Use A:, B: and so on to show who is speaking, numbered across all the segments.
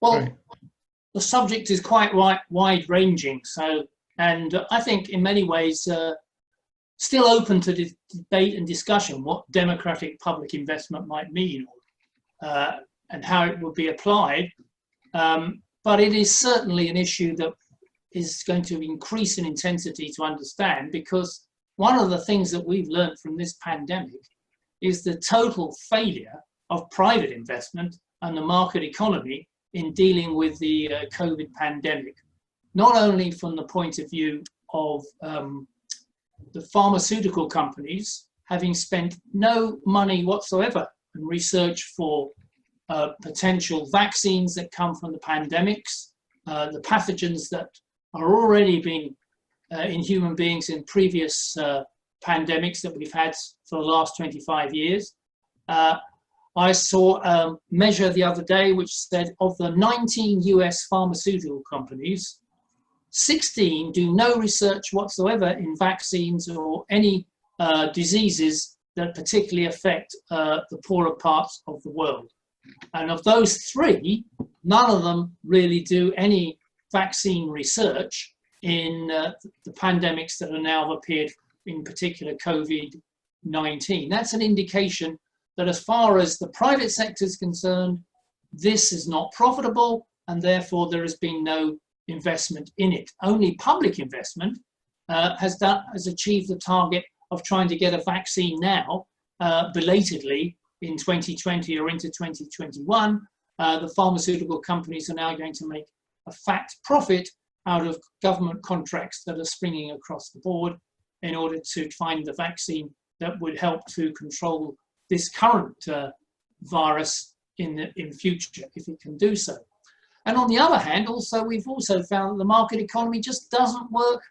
A: Well,
B: Right.
A: the subject is quite wide-ranging, so, and I think in many ways still open to debate and discussion what democratic public investment might mean and how it would be applied. But it is certainly an issue that is going to increase in intensity to understand, because one of the things that we've learned from this pandemic is the total failure of private investment and the market economy in dealing with the COVID pandemic, not only from the point of view of the pharmaceutical companies having spent no money whatsoever in research for potential vaccines that come from the pandemics, the pathogens that are already being in human beings in previous pandemics that we've had for the last 25 years. I saw a measure the other day which said of the 19 US pharmaceutical companies, 16 do no research whatsoever in vaccines or any diseases that particularly affect the poorer parts of the world. And of those 3, none of them really do any vaccine research in the pandemics that are now appeared, in particular COVID-19. That's an indication that as far as the private sector is concerned, this is not profitable, and therefore there has been no investment in it. Only public investment has achieved the target of trying to get a vaccine now, belatedly in 2020 or into 2021. The pharmaceutical companies are now going to make a fat profit out of government contracts that are springing across the board in order to find the vaccine that would help to control this current virus in future, if it can do so. And on the other hand, also, we've also found that the market economy just doesn't work,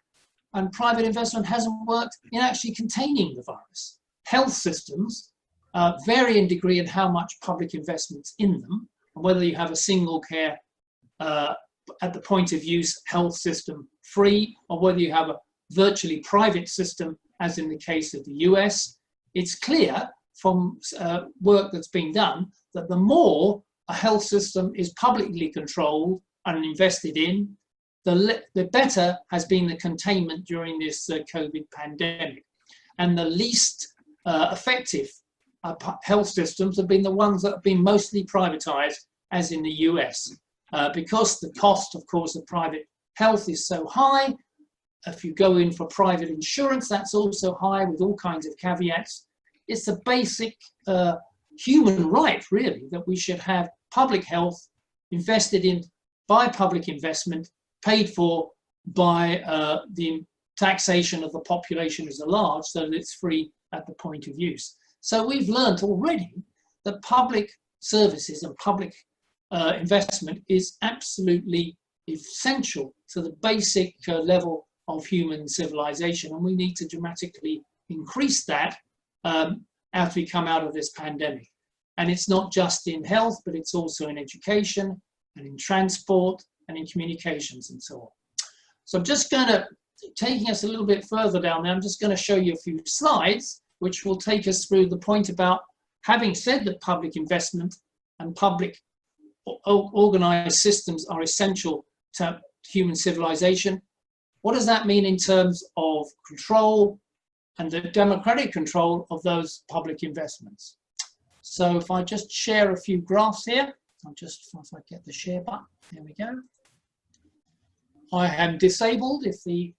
A: and private investment hasn't worked in actually containing the virus. Health systems vary in degree in how much public investment's in them, and whether you have a single care at the point of use health system free, or whether you have a virtually private system, as in the case of the US. It's clear from work that's been done that the more a health system is publicly controlled and invested in, the better has been the containment during this COVID pandemic. And the least effective health systems have been the ones that have been mostly privatized, as in the US. Because the cost, of course, of private health is so high. If you go in for private insurance, that's also high, with all kinds of caveats. It's a basic human right, really, that we should have public health invested in by public investment, paid for by the taxation of the population as a large, so that it's free at the point of use. So we've learned already that public services and public investment is absolutely essential to the basic level of human civilization, and we need to dramatically increase that as we come out of this pandemic. And it's not just in health, but it's also in education and in transport and in communications and so on. So I'm just going to, taking us a little bit further down there, I'm just going to show you a few slides which will take us through the point about, having said that public investment and public organized systems are essential to human civilization, what does that mean in terms of control and the democratic control of those public investments? So if I just share a few graphs here, I'll just, if I get the share button, there we go. I am disabled. If the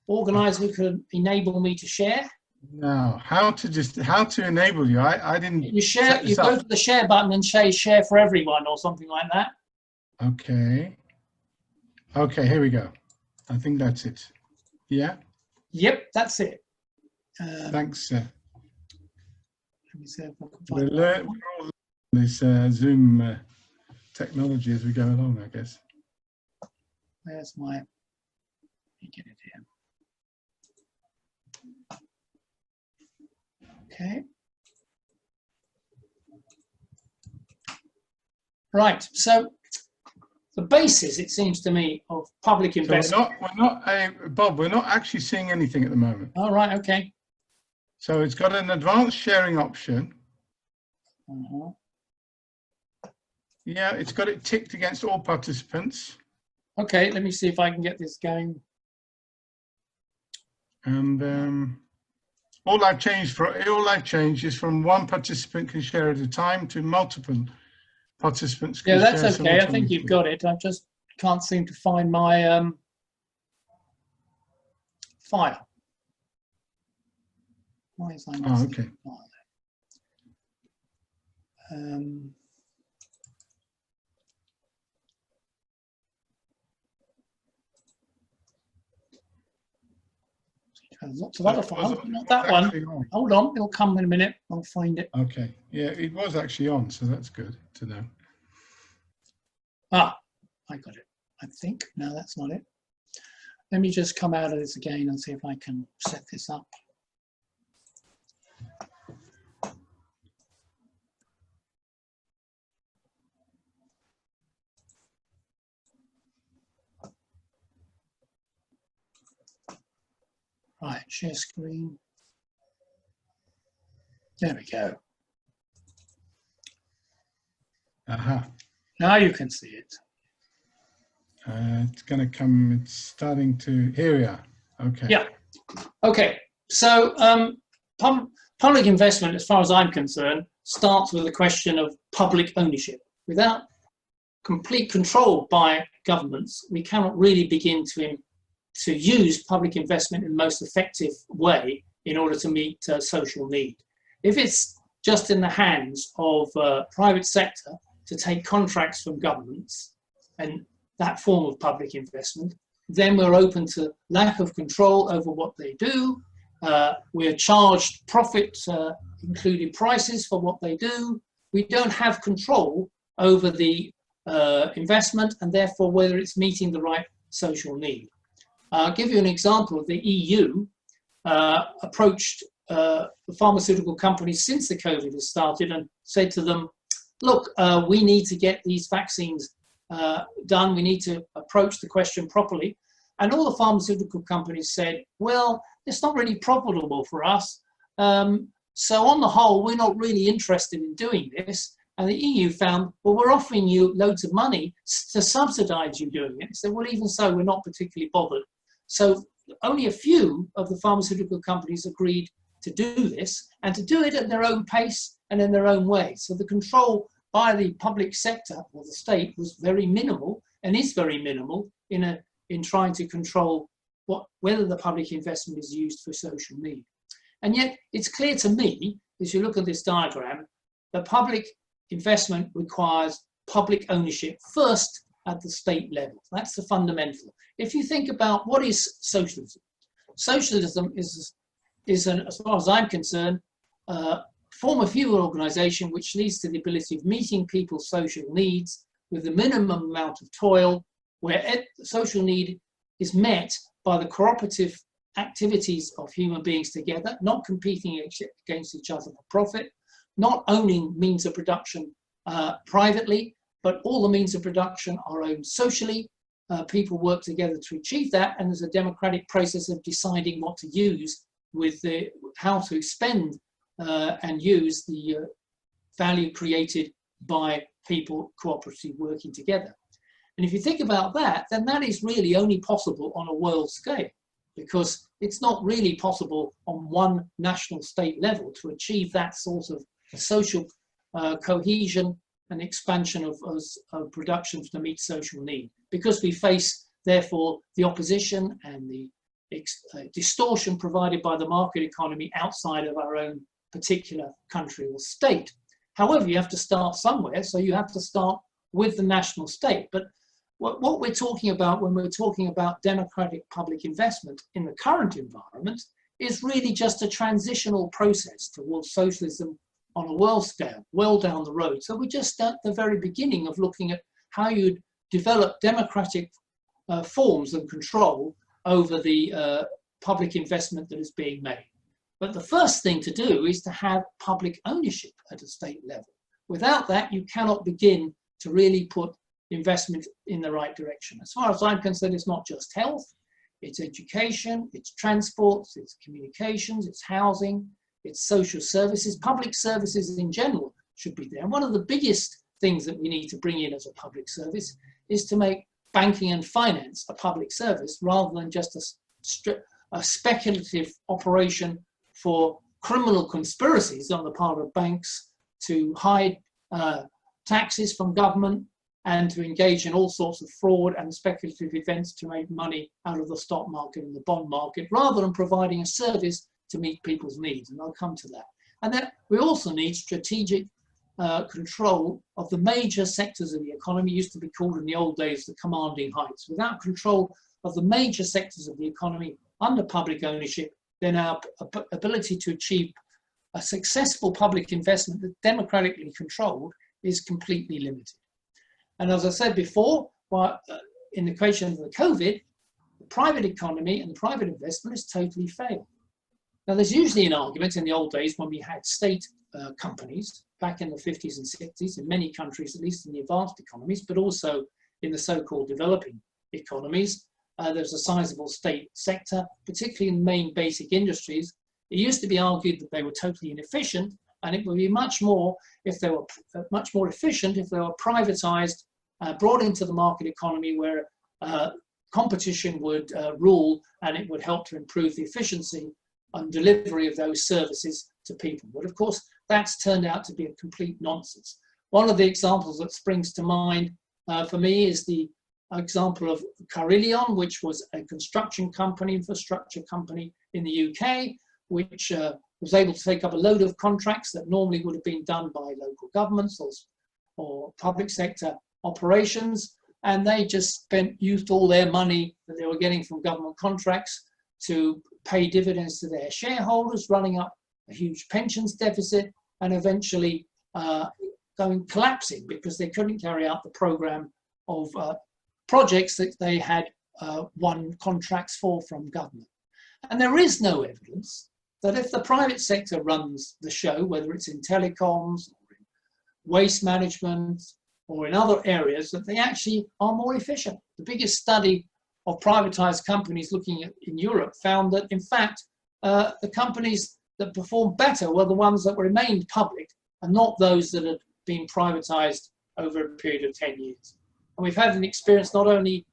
A: organizer could enable me to share.
B: No, how to enable you? I didn't.
A: You share. You go to the share button and say share for everyone or something like that.
B: Okay. Okay, here we go. I think that's it. Yeah.
A: Yep, that's it.
B: Thanks.
A: Let me see if I can
B: We're
A: find
B: all this Zoom technology as we go along, I guess.
A: Where's my? Let me get it here. Okay. Right. So the basis, it seems to me, of public investment.
B: So Bob, we're not actually seeing anything at the moment.
A: Oh, right. Okay.
B: So it's got an advanced sharing option. Yeah, it's got it ticked against all participants.
A: Okay, let me see if I can get this going.
B: And all I've changed is from one participant can share at a time to multiple participants can
A: Yeah, that's
B: share
A: okay. I think you've
B: simultaneously.
A: got it. I just can't seem to find my file. Why is I not
B: Oh,
A: seeing
B: okay.
A: the file? There's lots of other files, but not that one.
B: On.
A: Hold on, it'll come in a minute. I'll find it.
B: Okay. Yeah, it was actually on, so that's good to know.
A: Ah, I got it. I think. No, that's not it. Let me just come out of this again and see if I can set this up. Right, share screen. There we go.
B: Aha.
A: Now you can see it.
B: It's going to come, it's starting to, here we are. Okay.
A: Yeah. Okay. So public investment, as far as I'm concerned, starts with the question of public ownership. Without complete control by governments, we cannot really begin to use public investment in the most effective way in order to meet social need. If it's just in the hands of private sector to take contracts from governments and that form of public investment, then we're open to lack of control over what they do. We're charged profit, including prices for what they do. We don't have control over the investment and therefore whether it's meeting the right social need. I'll give you an example. The EU approached the pharmaceutical companies since the COVID has started and said to them, look, we need to get these vaccines done. We need to approach the question properly. And all the pharmaceutical companies said, well, it's not really profitable for us. So on the whole, we're not really interested in doing this. And the EU found, well, we're offering you loads of money to subsidize you doing it. So, well, even so, we're not particularly bothered. So only a few of the pharmaceutical companies agreed to do this and to do it at their own pace and in their own way. So the control by the public sector or the state was very minimal and is very minimal in trying to control whether the public investment is used for social need. And yet it's clear to me, as you look at this diagram, that public investment requires public ownership first at the state level. That's the fundamental. If you think about what is socialism, socialism is as far as I'm concerned, form of human organization which leads to the ability of meeting people's social needs with the minimum amount of toil, where social need is met by the cooperative activities of human beings together, not competing against each other for profit, not owning means of production privately, but all the means of production are owned socially. People work together to achieve that, and there's a democratic process of deciding what to use with how to spend and use the value created by people cooperatively working together. And if you think about that, then that is really only possible on a world scale, because it's not really possible on one national state level to achieve that sort of social cohesion and expansion of production to meet social need, because we face, therefore, the opposition and the distortion provided by the market economy outside of our own particular country or state. However, you have to start somewhere, so you have to start with the national state. But what we're talking about when we're talking about democratic public investment in the current environment is really just a transitional process towards socialism on a world scale, well down the road. So we're just at the very beginning of looking at how you develop democratic forms and control over the public investment that is being made. But the first thing to do is to have public ownership at a state level. Without that, you cannot begin to really put investment in the right direction. As far as I'm concerned, it's not just health, it's education, it's transports, it's communications, it's housing, it's social services. Public services in general should be there. And one of the biggest things that we need to bring in as a public service is to make banking and finance a public service rather than just a speculative operation for criminal conspiracies on the part of banks to hide taxes from government and to engage in all sorts of fraud and speculative events to make money out of the stock market and the bond market, rather than providing a service to meet people's needs. And I'll come to that. And then we also need strategic control of the major sectors of the economy, used to be called in the old days the commanding heights. Without control of the major sectors of the economy under public ownership, then our ability to achieve a successful public investment that's democratically controlled is completely limited. And as I said before, in the equation of the COVID, the private economy and the private investment has totally failed. Now, there's usually an argument in the old days when we had state companies back in the 50s and 60s, in many countries, at least in the advanced economies, but also in the so-called developing economies. There's a sizable state sector, particularly in main basic industries. It used to be argued that they were totally inefficient, and it would be much more efficient if they were privatized, brought into the market economy where competition would rule, and it would help to improve the efficiency and delivery of those services to people. But of course, that's turned out to be a complete nonsense. One of the examples that springs to mind for me is the example of Carillion, which was a construction company, infrastructure company in the UK, which was able to take up a load of contracts that normally would have been done by local governments or public sector operations. And they just used all their money that they were getting from government contracts to pay dividends to their shareholders, running up a huge pensions deficit, and eventually collapsing because they couldn't carry out the program of projects that they had won contracts for from government. And there is no evidence that if the private sector runs the show, whether it's in telecoms or in waste management or in other areas, that they actually are more efficient. The biggest study of privatized companies looking at in Europe found that, in fact, the companies that performed better were the ones that remained public and not those that had been privatized over a period of 10 years. And we've had an experience not only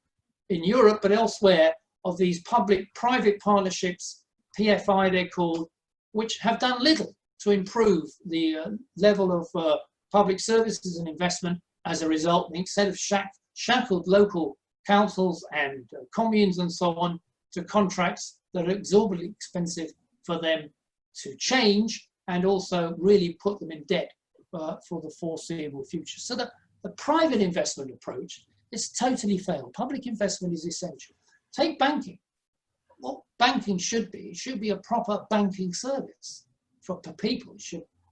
A: in Europe but elsewhere of these public-private partnerships, PFI they're called, which have done little to improve the level of public services and investment as a result. Instead of shackled local councils and communes and so on to contracts that are exorbitantly expensive for them to change, and also really put them in debt for the foreseeable future. So the private investment approach is totally failed. Public investment is essential. Take banking. What banking should be, it should be a proper banking service for people.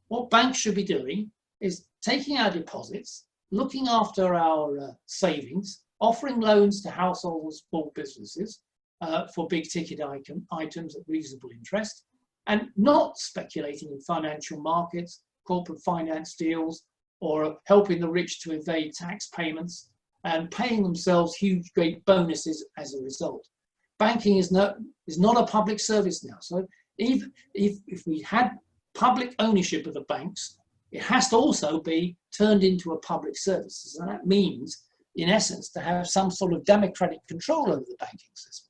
A: What banks should be doing is taking our deposits, looking after our savings, offering loans to households and small businesses for big ticket items at reasonable interest, and not speculating in financial markets, corporate finance deals, or helping the rich to evade tax payments and paying themselves huge, great bonuses as a result. Banking is not a public service now. So if we had public ownership of the banks, it has to also be turned into a public service. And that means, in essence, to have some sort of democratic control over the banking system.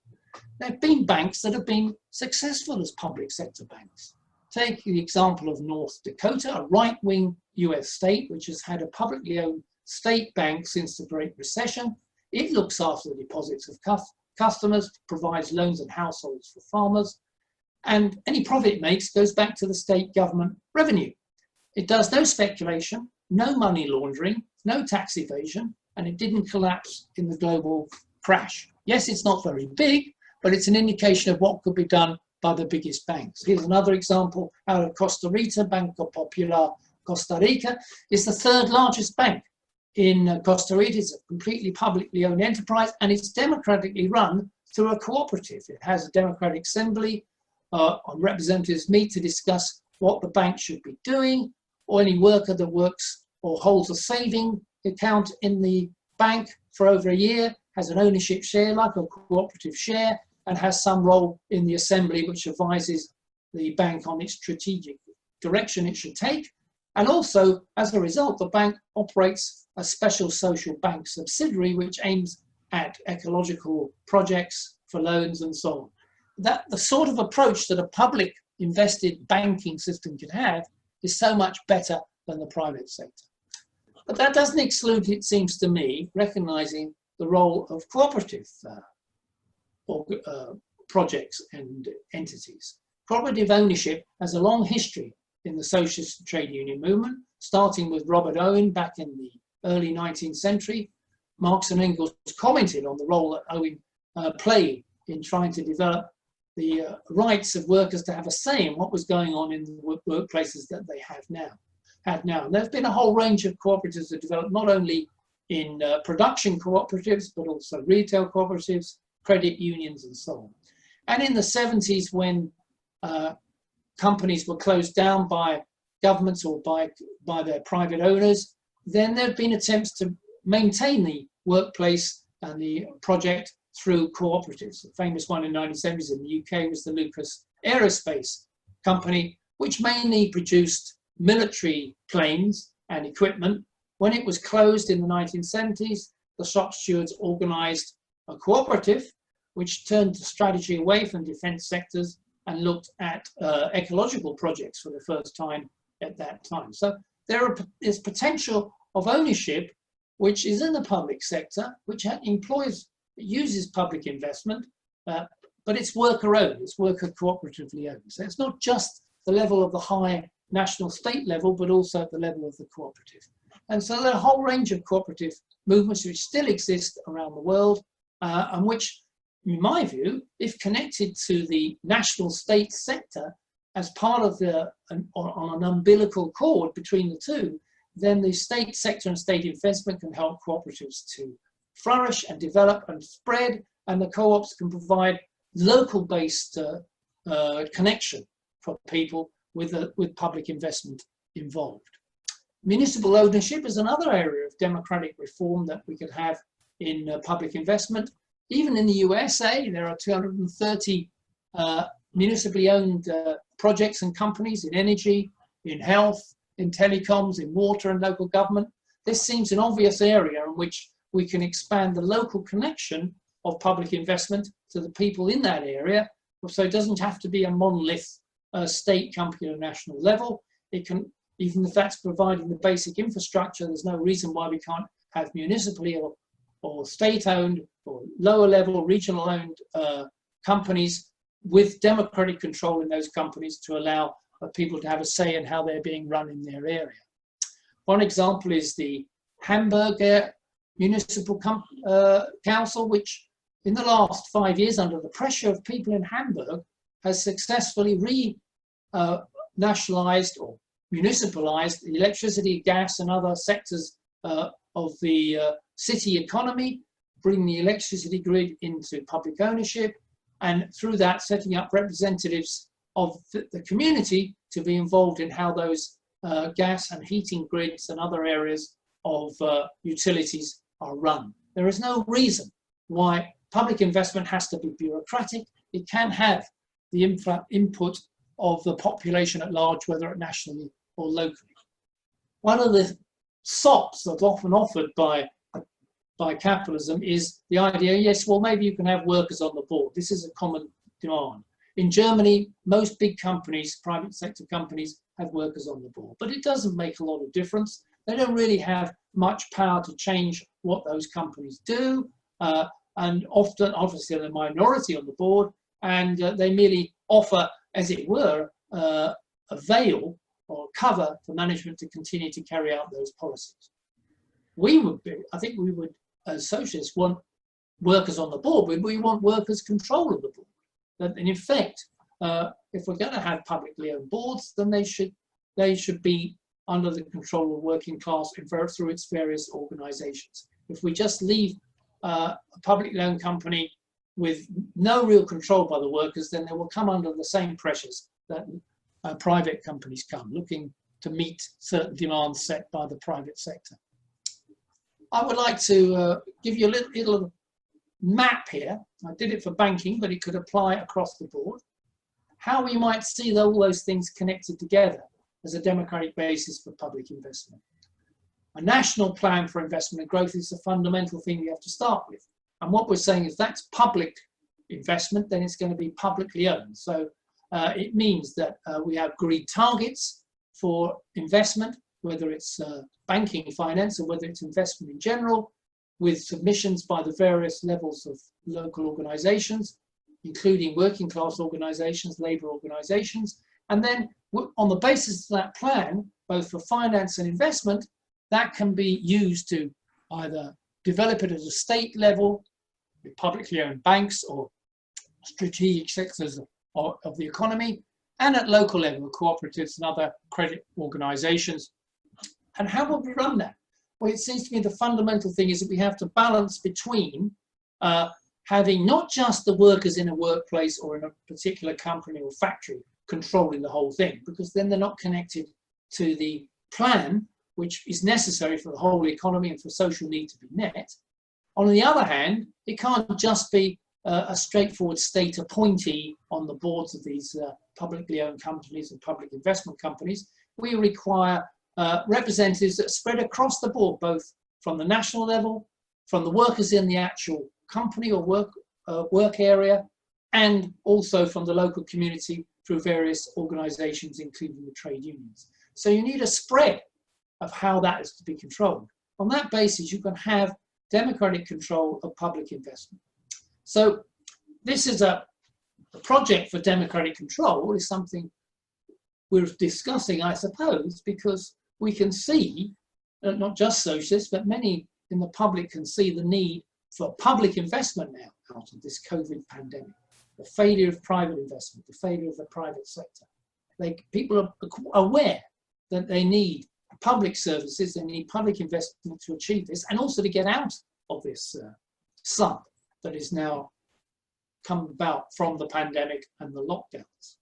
A: There have been banks that have been successful as public sector banks. Take the example of North Dakota, a right-wing US state, which has had a publicly owned state bank since the Great Recession. It looks after the deposits of customers, provides loans and households for farmers, and any profit it makes goes back to the state government revenue. It does no speculation, no money laundering, no tax evasion, and it didn't collapse in the global crash. Yes, it's not very big, but it's an indication of what could be done by the biggest banks. Here's another example out of Costa Rica. Banco Popular Costa Rica is the third largest bank in Costa Rica. It's a completely publicly owned enterprise, and it's democratically run through a cooperative. It has a democratic assembly. Representatives meet to discuss what the bank should be doing, or any worker that works or holds a saving account in the bank for over a year has an ownership share, like a cooperative share, and has some role in the assembly which advises the bank on its strategic direction it should take. And also, as a result, the bank operates a special social bank subsidiary which aims at ecological projects for loans and so on. That the sort of approach that a public invested banking system can have is so much better than the private sector. But that doesn't exclude, it seems to me, recognizing the role of cooperative projects and entities. Cooperative ownership has a long history in the socialist trade union movement, starting with Robert Owen back in the early 19th century. Marx and Engels commented on the role that Owen played in trying to develop the rights of workers to have a say in what was going on in the workplaces that they have now. And there's been a whole range of cooperatives that developed not only in production cooperatives, but also retail cooperatives, credit unions, and so on. And in the 70s, when companies were closed down by governments or by their private owners, then there have been attempts to maintain the workplace and the project through cooperatives. The famous one in the 1970s in the UK was the Lucas Aerospace Company, which mainly produced military planes and equipment. When it was closed in the 1970s, the shop stewards organised a cooperative which turned the strategy away from defence sectors and looked at ecological projects for the first time at that time. So there is potential of ownership which is in the public sector, which uses public investment, but it's worker owned, it's worker cooperatively owned. So it's not just the level of the high national state level, but also at the level of the cooperative. And so there are a whole range of cooperative movements which still exist around the world, and which, in my view, if connected to the national state sector as part of on an umbilical cord between the two, then the state sector and state investment can help cooperatives to flourish and develop and spread, and the co-ops can provide local-based connection for people with public investment involved. Municipal ownership is another area of democratic reform that we could have in public investment. Even in the USA, there are 230 municipally owned projects and companies in energy, in health, in telecoms, in water and local government. This seems an obvious area in which we can expand the local connection of public investment to the people in that area. So it doesn't have to be a monolith state company at a national level. It can, even if that's providing the basic infrastructure, there's no reason why we can't have municipally or state-owned or lower-level regional-owned companies with democratic control in those companies to allow people to have a say in how they're being run in their area. One example is the Hamburg Municipal Council, which in the last 5 years, under the pressure of people in Hamburg, has successfully nationalized or municipalized the electricity, gas, and other sectors of the city economy, bringing the electricity grid into public ownership, and through that setting up representatives of the community to be involved in how those gas and heating grids and other areas of utilities are run. There is no reason why public investment has to be bureaucratic. It can have the input of the population at large, whether nationally or locally. One of the sops that's often offered by capitalism is the idea, yes, well, maybe you can have workers on the board. This is a common demand. In Germany, most big companies, private sector companies, have workers on the board, but it doesn't make a lot of difference. They don't really have much power to change what those companies do, and often, obviously, they're a minority on the board, and they merely offer, as it were, a veil or cover for management to continue to carry out those policies. I think we would, as socialists, want workers on the board, but we want workers' control of the board. That in effect, if we're going to have publicly owned boards, then they should be under the control of working class through its various organizations. If we just leave a publicly owned company with no real control by the workers, then they will come under the same pressures that private companies come, looking to meet certain demands set by the private sector. I would like to give you a little map here. I did it for banking, but it could apply across the board. How we might see all those things connected together. as a democratic basis for public investment. A national plan for investment and growth is the fundamental thing we have to start with. And what we're saying is that's public investment, then it's going to be publicly owned. So it means that we have agreed targets for investment, whether it's banking finance or whether it's investment in general, with submissions by the various levels of local organizations, including working class organizations, labor organizations. And then on the basis of that plan, both for finance and investment, that can be used to either develop it at a state level with publicly owned banks or strategic sectors of the economy, and at local level, cooperatives and other credit organizations. And how will we run that? Well, it seems to me the fundamental thing is that we have to balance between having not just the workers in a workplace or in a particular company or factory controlling the whole thing, because then they're not connected to the plan, which is necessary for the whole economy and for social need to be met. On the other hand, it can't just be a straightforward state appointee on the boards of these publicly owned companies and public investment companies. We require representatives that spread across the board, both from the national level, from the workers in the actual company or work area, and also from the local community through various organizations, including the trade unions. So you need a spread of how that is to be controlled. On that basis, you can have democratic control of public investment. So this is a project for democratic control is something we're discussing, I suppose, because we can see, not just socialists, but many in the public can see the need for public investment now out of this COVID pandemic, the failure of private investment, the failure of the private sector. People are aware that they need public services, they need public investment to achieve this, and also to get out of this slump that is now come about from the pandemic and the lockdowns.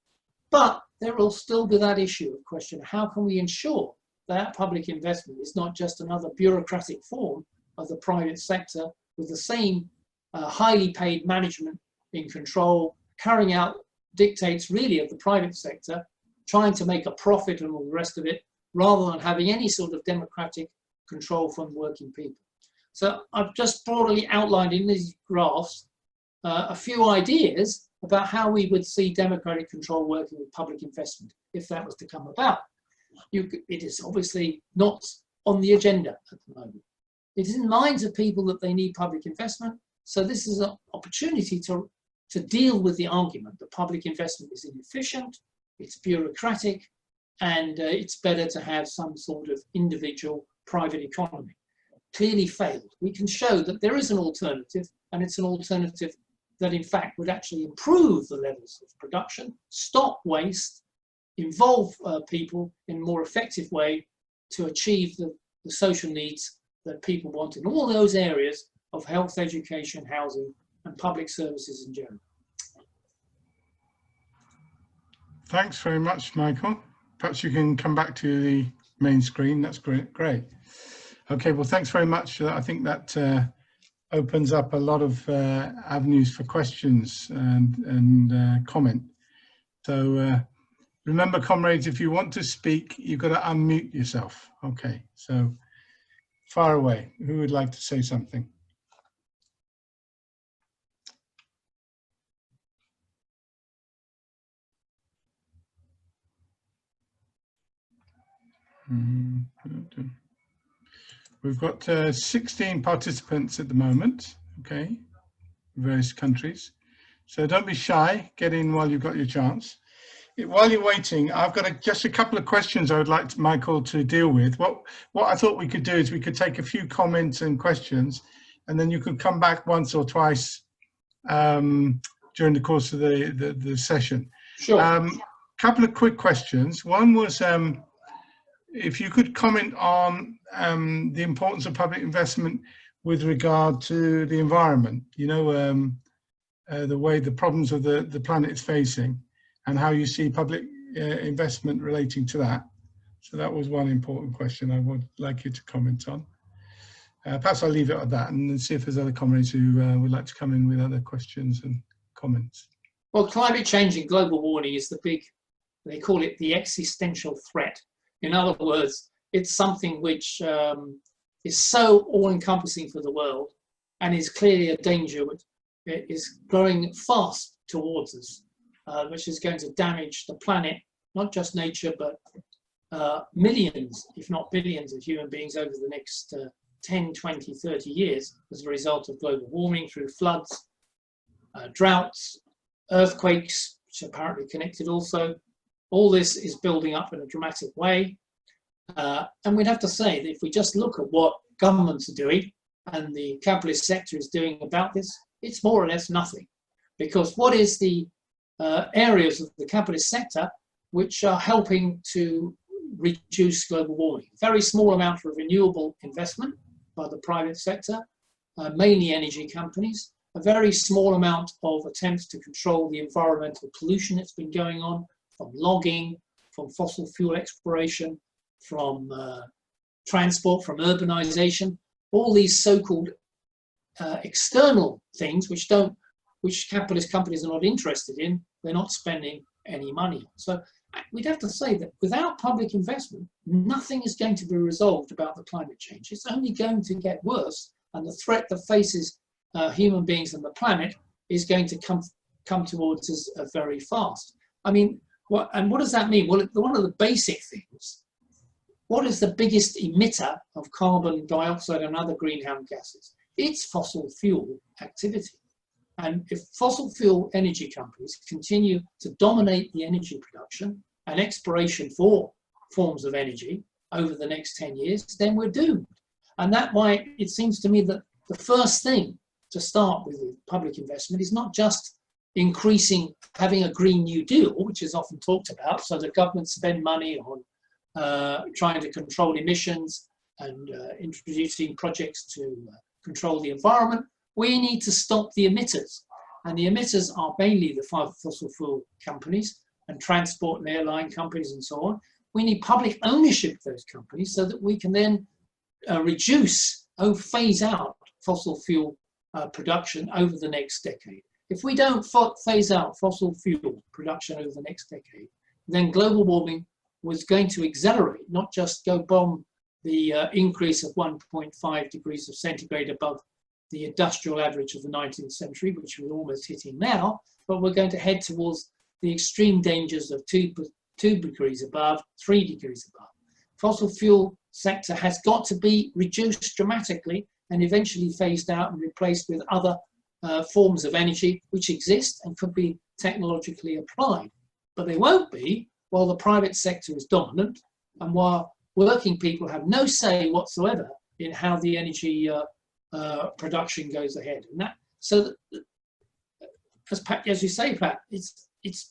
A: But there will still be that issue of question, how can we ensure that public investment is not just another bureaucratic form of the private sector with the same highly paid management in control, carrying out dictates really of the private sector, trying to make a profit and all the rest of it, rather than having any sort of democratic control from working people. So I've just broadly outlined in these graphs a few ideas about how we would see democratic control working with public investment if that was to come about. It is obviously not on the agenda at the moment. It is in the minds of people that they need public investment. So this is an opportunity to deal with the argument that public investment is inefficient, it's bureaucratic, and it's better to have some sort of individual private economy. Clearly failed. We can show that there is an alternative, and it's an alternative that in fact would actually improve the levels of production, stop waste, involve people in a more effective way to achieve the social needs that people want in all those areas of health, education, housing, and public services in general.
B: Thanks very much, Michael. Perhaps you can come back to the main screen. That's great. Okay, well, thanks very much. I think that opens up a lot of avenues for questions and comment. So remember, comrades, if you want to speak, you've got to unmute yourself. Okay, so far away. Who would like to say something? We've got 16 participants at the moment, okay, various countries. So don't be shy, get in while you've got your chance. While you're waiting, I've got just a couple of questions I would like Michael to deal with. What I thought we could do is we could take a few comments and questions, and then you could come back once or twice during the course of the session.
A: Sure.
B: Couple of quick questions. One was, if you could comment on the importance of public investment with regard to the environment, you know, the way the problems of the planet is facing and how you see public investment relating to that. So that was one important question I would like you to comment on. Perhaps I'll leave it at that and then see if there's other comrades who would like to come in with other questions and comments.
A: Well, climate change and global warming is the big they call it the existential threat. In other words, it's something which is so all-encompassing for the world and is clearly a danger which is growing fast towards us, which is going to damage the planet, not just nature, but millions, if not billions of human beings over the next 10, 20, 30 years as a result of global warming through floods, droughts, earthquakes, which are apparently connected also. All this is building up in a dramatic way. And we'd have to say that if we just look at what governments are doing and the capitalist sector is doing about this, it's more or less nothing. Because what is the areas of the capitalist sector which are helping to reduce global warming? Very small amount of renewable investment by the private sector, mainly energy companies, a very small amount of attempts to control the environmental pollution that's been going on from logging, from fossil fuel exploration, from transport, from urbanization, all these so-called external things which capitalist companies are not interested in, they're not spending any money on. So we'd have to say that without public investment, nothing is going to be resolved about the climate change. It's only going to get worse, and the threat that faces human beings and the planet is going to come towards us very fast. I mean, what does that mean? Well, one of the basic things, what is the biggest emitter of carbon dioxide and other greenhouse gases? It's fossil fuel activity. And if fossil fuel energy companies continue to dominate the energy production and exploration for forms of energy over the next 10 years, then we're doomed. And that's why it seems to me that the first thing to start with public investment is not just having a Green New Deal, which is often talked about, so the government spend money on trying to control emissions and introducing projects to control the environment. We need to stop the emitters. And the emitters are mainly the fossil fuel companies and transport and airline companies and so on. We need public ownership of those companies so that we can then phase out fossil fuel production over the next decade. If we don't phase out fossil fuel production over the next decade, then global warming was going to accelerate, not just go bomb the increase of 1.5 degrees of centigrade above the industrial average of the 19th century, which we're almost hitting now, but we're going to head towards the extreme dangers of 2 degrees above, 3 degrees above. Fossil fuel sector has got to be reduced dramatically and eventually phased out and replaced with other forms of energy which exist and could be technologically applied. But they won't be while the private sector is dominant and while working people have no say whatsoever in how the energy production goes ahead. And as you say, Pat, it's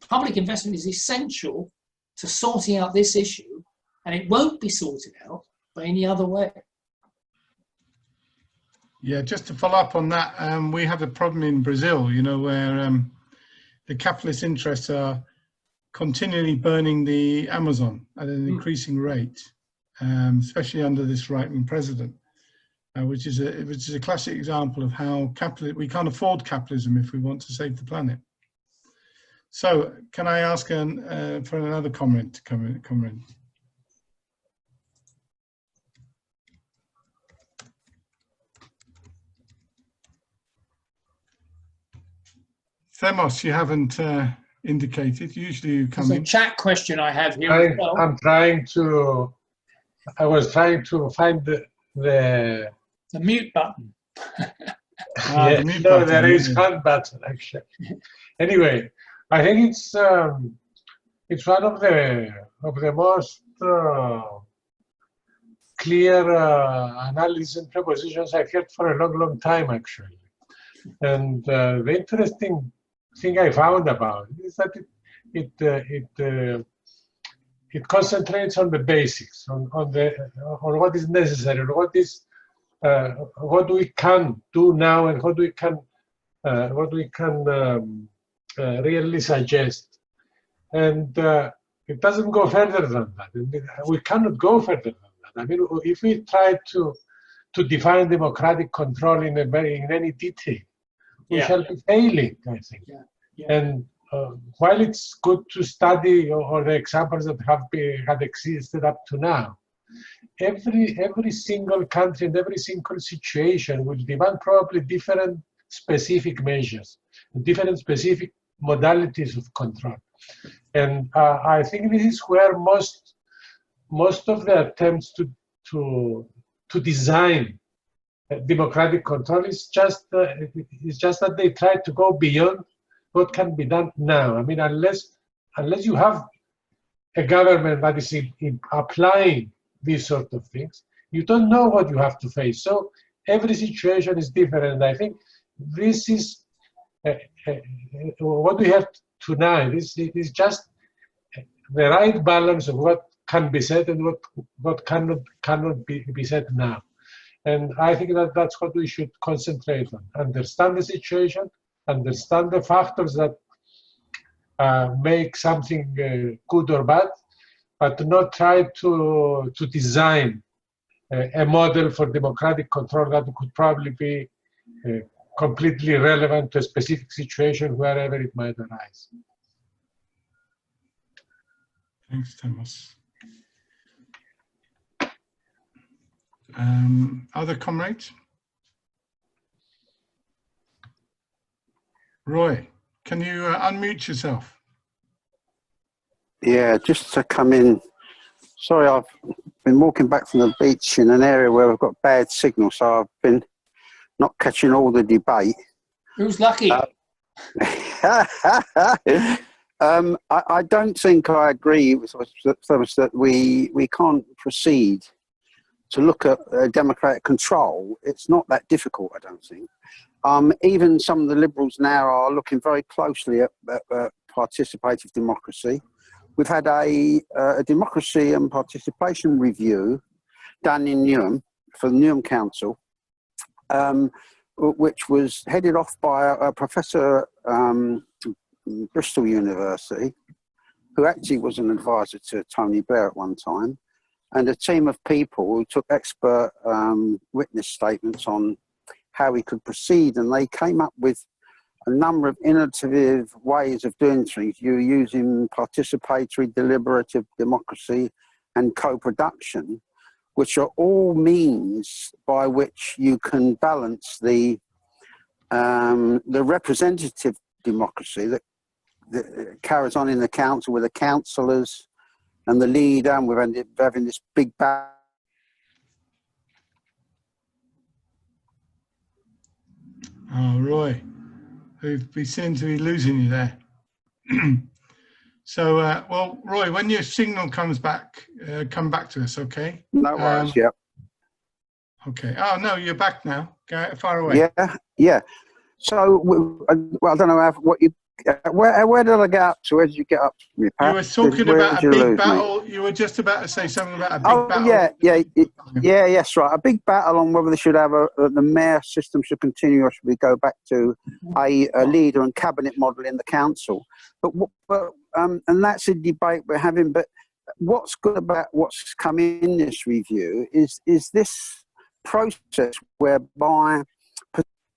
A: public investment is essential to sorting out this issue, and it won't be sorted out by any other way.
B: Yeah, just to follow up on that, we have a problem in Brazil, where the capitalist interests are continually burning the Amazon at an increasing rate, especially under this right-wing president, which is a classic example of how we can't afford capitalism if we want to save the planet. So, can I ask for another comment to come in? Themos, you haven't indicated. Usually you come in.
A: There's a chat question I have here as well.
C: I was trying to find the
A: mute button.
C: Yeah,
B: the mute
C: no,
B: button,
C: there is hand button actually. Anyway, I think it's one of the most clear analysis and propositions I've heard for a long time actually. And the interesting thing I found about it is that it concentrates on the basics, on what is necessary, what we can do now, and what we can really suggest. And it doesn't go further than that. We cannot go further than that. I mean, if we try to define democratic control in any detail, we shall be failing, I think.
A: Yeah.
C: And while it's good to study or the examples that had existed up to now, every single country and every single situation will demand probably different specific measures, different specific modalities of control. And I think this is where most of the attempts to design democratic control is just that they try to go beyond what can be done now. I mean, unless you have a government that is applying these sort of things, you don't know what you have to face. So every situation is different. And I think this is what we have tonight. Is just the right balance of what can be said and what cannot be said now. And I think that that's what we should concentrate on. Understand the situation, understand the factors that make something good or bad, but not try to design a model for democratic control that could probably be completely relevant to a specific situation wherever it might arise.
B: Thanks, Thomas. Other comrades? Roy, can you unmute yourself?
D: Yeah, just to come in. Sorry, I've been walking back from the beach in an area where I've got bad signal, so I've been not catching all the debate.
A: Who's lucky?
D: I don't think I agree with Thomas that we can't proceed to look at democratic control. It's not that difficult, I don't think. Even some of the Liberals now are looking very closely at participative democracy. We've had a democracy and participation review done in Newham for the Newham Council, which was headed off by a professor Bristol University, who actually was an advisor to Tony Blair at one time, and a team of people who took expert witness statements on how we could proceed, and they came up with a number of innovative ways of doing things. You're using participatory deliberative democracy and co-production, which are all means by which you can balance the representative democracy that carries on in the council with the councillors and the leader, and we're having this big battle.
B: Oh, Roy, we seem to be losing you there. So, well, Roy, when your signal comes back, come back to us, okay?
D: No worries, yeah.
B: Okay. Oh, no, you're back now. Go far away.
D: Yeah. So, well, I don't know what you... Where did I get up to? Where did you get up to me, Pat?
B: You were talking about a big battle. Me? You were just about to say something about a big battle.
D: Yes, right. A big battle on whether they should have the mayor system should continue, or should we go back to a leader and cabinet model in the council? And that's a debate we're having. But what's good about what's come in this review is this process whereby,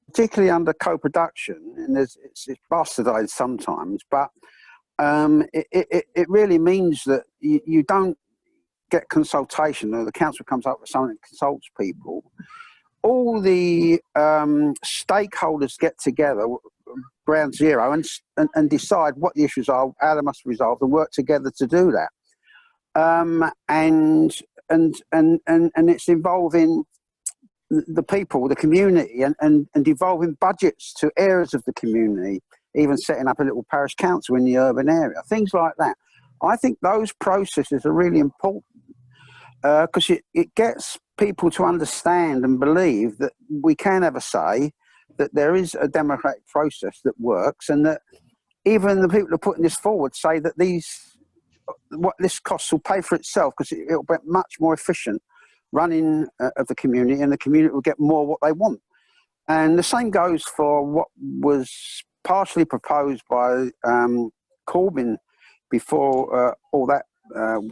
D: particularly under co-production, and it's bastardized sometimes, but it really means that you don't get consultation, or the council comes up with something that consults people. All the stakeholders get together, ground zero, and decide what the issues are, how they must be resolved, and work together to do that. And it's involving the people, the community, and devolving budgets to areas of the community, even setting up a little parish council in the urban area, things like that. I think those processes are really important because it gets people to understand and believe that we can have a say, that there is a democratic process that works, and that even the people who are putting this forward say that what this costs will pay for itself, because it'll be much more efficient running of the community, and the community will get more what they want. And the same goes for what was partially proposed by Corbyn before all that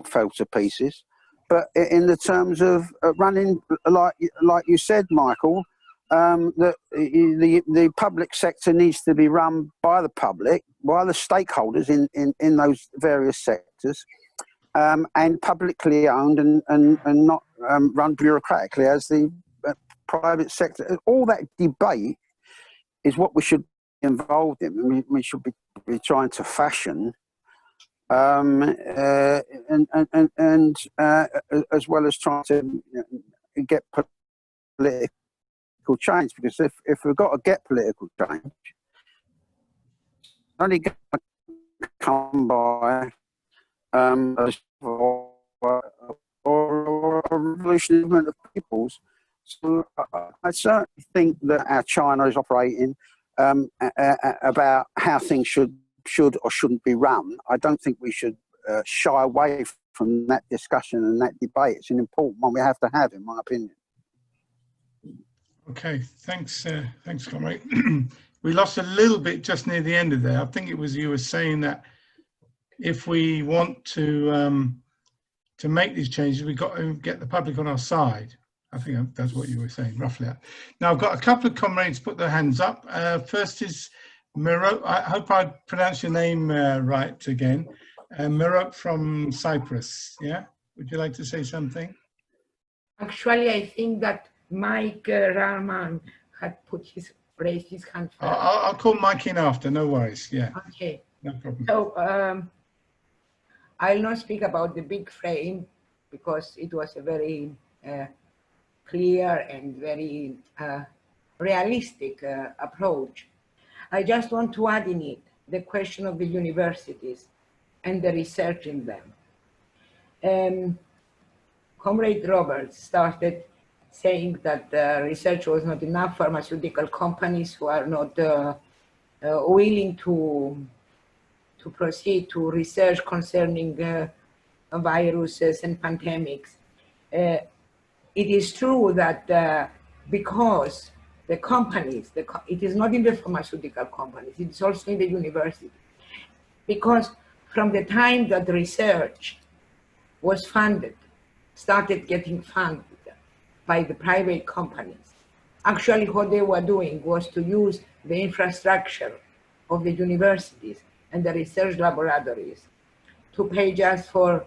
D: fell to pieces. But in the terms of running, like you said, Michael, that the public sector needs to be run by the public, by the stakeholders in those various sectors, and publicly owned and not run bureaucratically as the private sector. All that debate is what we should be involved in. I mean, we should be trying to fashion, and as well as trying to get political change. Because if we've got to get political change, it's only going to come by or a revolutionary movement of peoples. So I certainly think that our China is operating about how things should or shouldn't be run. I don't think we should shy away from that discussion and that debate. It's an important one we have to have, in my opinion.
B: Okay, thanks, comrade. We lost a little bit just near the end of there. I think it was you were saying that if we want to make these changes, we've got to get the public on our side. I think that's what you were saying, roughly. Now, I've got a couple of comrades put their hands up. First is Miro. I hope I pronounced your name right again. Miro from Cyprus. Yeah, would you like to say something?
E: Actually, I think that Mike Rahman had raised his hand first.
B: I'll call Mike in after. No worries. Yeah.
E: Okay.
B: No problem.
E: So I'll not speak about the big frame because it was a very clear and very realistic approach. I just want to add in it the question of the universities and the research in them. Comrade Roberts started saying that research was not enough, pharmaceutical companies who are not willing to proceed to research concerning viruses and pandemics. It is true that because the companies, it is not in the pharmaceutical companies, it's also in the university. Because from the time that research was funded, started getting funded by the private companies, actually what they were doing was to use the infrastructure of the universities and the research laboratories to pay just for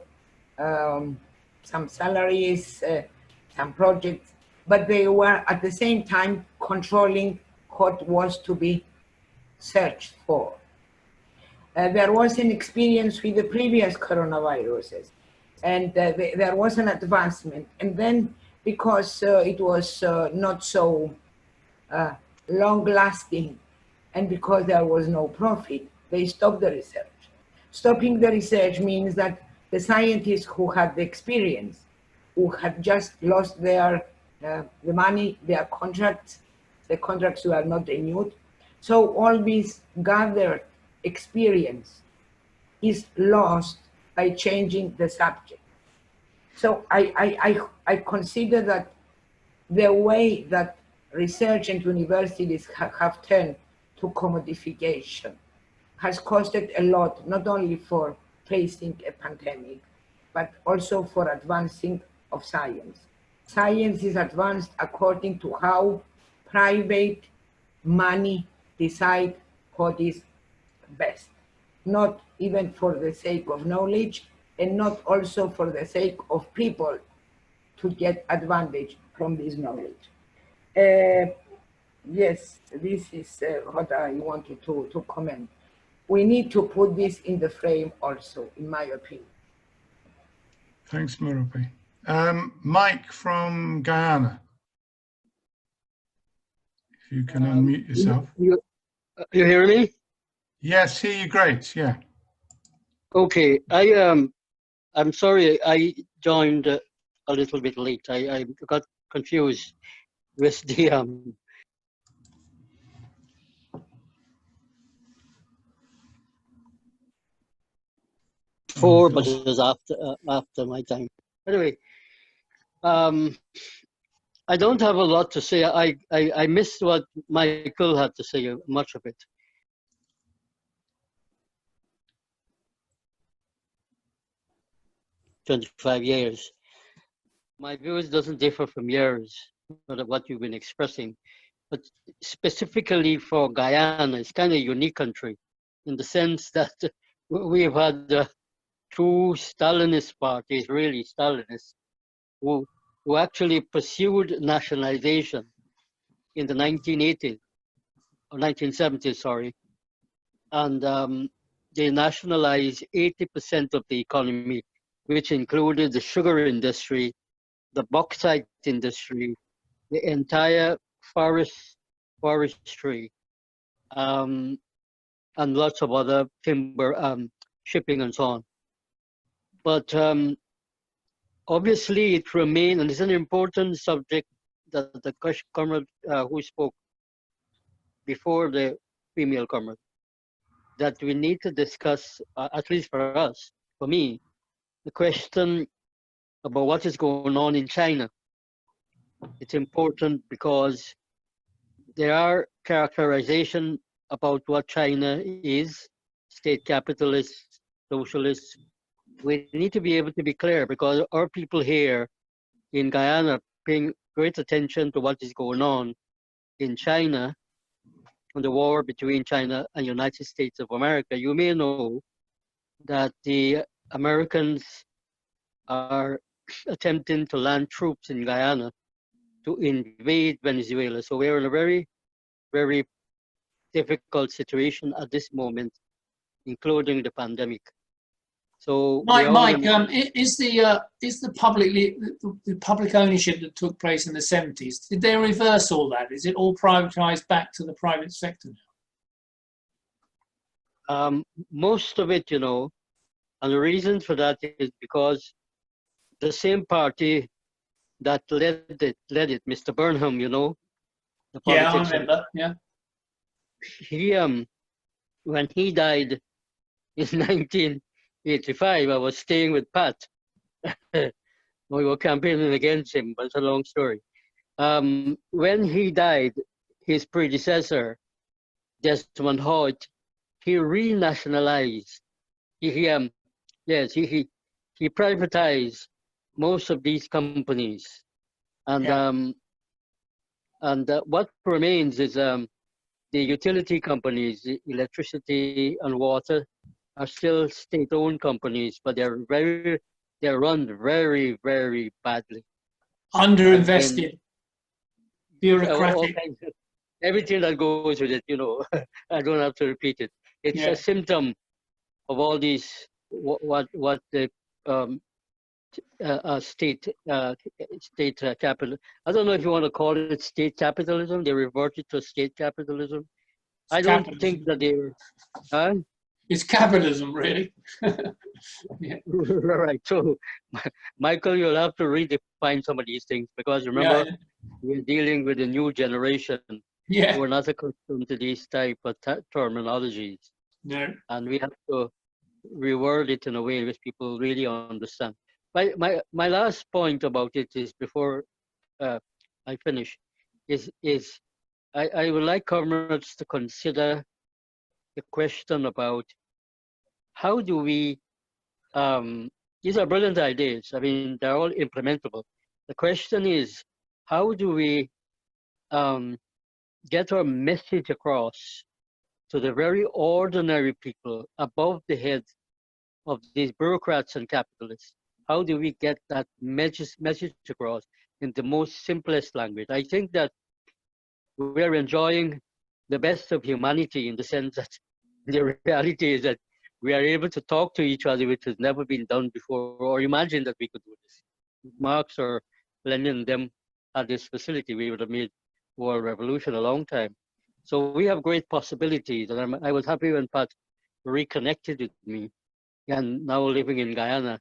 E: some salaries, some projects, but they were at the same time controlling what was to be searched for. There was an experience with the previous coronaviruses, and there was an advancement. And then because it was not so long-lasting, and because there was no profit, they stopped the research. Stopping the research means that the scientists who had the experience, who had just lost their the money, their contracts, the contracts were not renewed. So all this gathered experience is lost by changing the subject. So I consider that the way that research and universities have turned to commodification has costed a lot, not only for facing a pandemic, but also for advancing of science. Science is advanced according to how private money decide what is best, not even for the sake of knowledge and not also for the sake of people to get advantage from this knowledge. Yes, this is what I wanted to comment. We need to put this in the frame also, in my opinion.
B: Thanks, Murupi. Mike from Guyana. If you can unmute yourself.
F: You hear me?
B: Yes, hear you great, yeah.
F: Okay, I'm sorry I joined a little bit late. I got confused with the before, but it was after my time. Anyway, I don't have a lot to say. I missed what Michael had to say, much of it. "25 years. My views doesn't differ from yours, but what you've been expressing. but specifically for Guyana, it's kind of a unique country in the sense that we've had two Stalinist parties, really Stalinists, who actually pursued nationalization in the 1980s, or 1970s, sorry. And they nationalized 80% of the economy, which included the sugar industry, the bauxite industry, the entire forestry, and lots of other timber, shipping and so on. But obviously it remains, and it's an important subject that the comrade who spoke before the female comrade, that we need to discuss, at least for us, for me, the question about what is going on in China. It's important because there are characterizations about what China is, state capitalist, socialist. We need to be able to be clear because our people here in Guyana are paying great attention to what is going on in China, on the war between China and United States of America. You may know that the Americans are attempting to land troops in Guyana to invade Venezuela. So we're in a very, very difficult situation at this moment, including the pandemic. So
A: Mike, is the public ownership that took place in the 70s, did they reverse all that? Is it all privatized back to the private sector now?
F: Most of it, you know, and the reason for that is because the same party that led it, Mr. Burnham, you know, the
A: Yeah, I
F: politics.
A: remember. Yeah.
F: He when he died in 1985, I was staying with Pat. We were campaigning against him, but it's a long story. When he died, his predecessor, Desmond Hoyt, he renationalized. He privatized most of these companies, and what remains is the utility companies, the electricity and water, are still state-owned companies, but they're run very, very badly.
A: Underinvested, bureaucratic.
F: Everything that goes with it, you know. I don't have to repeat it. It's a symptom of all these what the state capital. I don't know if you want to call it state capitalism. They reverted to state capitalism. I don't think that they were. Huh?
A: It's capitalism, really.
F: Yeah. Right. So, Michael, you'll have to redefine some of these things because remember, we're dealing with a new generation.
A: Yeah.
F: We're not accustomed to these type of terminologies.
A: No.
F: And we have to reword it in a way which people really understand. My last point about it is before I finish is I would like comrades to consider the question about how do we these are brilliant ideas. I mean, they're all implementable. The question is, how do we get our message across to the very ordinary people above the head of these bureaucrats and capitalists? How do we get that message across in the most simplest language? I think that we're enjoying the best of humanity in the sense that the reality is that we are able to talk to each other, which has never been done before, or imagine that we could do this. If Marx or Lenin them had this facility, we would have made world revolution a long time. So we have great possibilities, and I was happy when Pat reconnected with me, and now living in Guyana.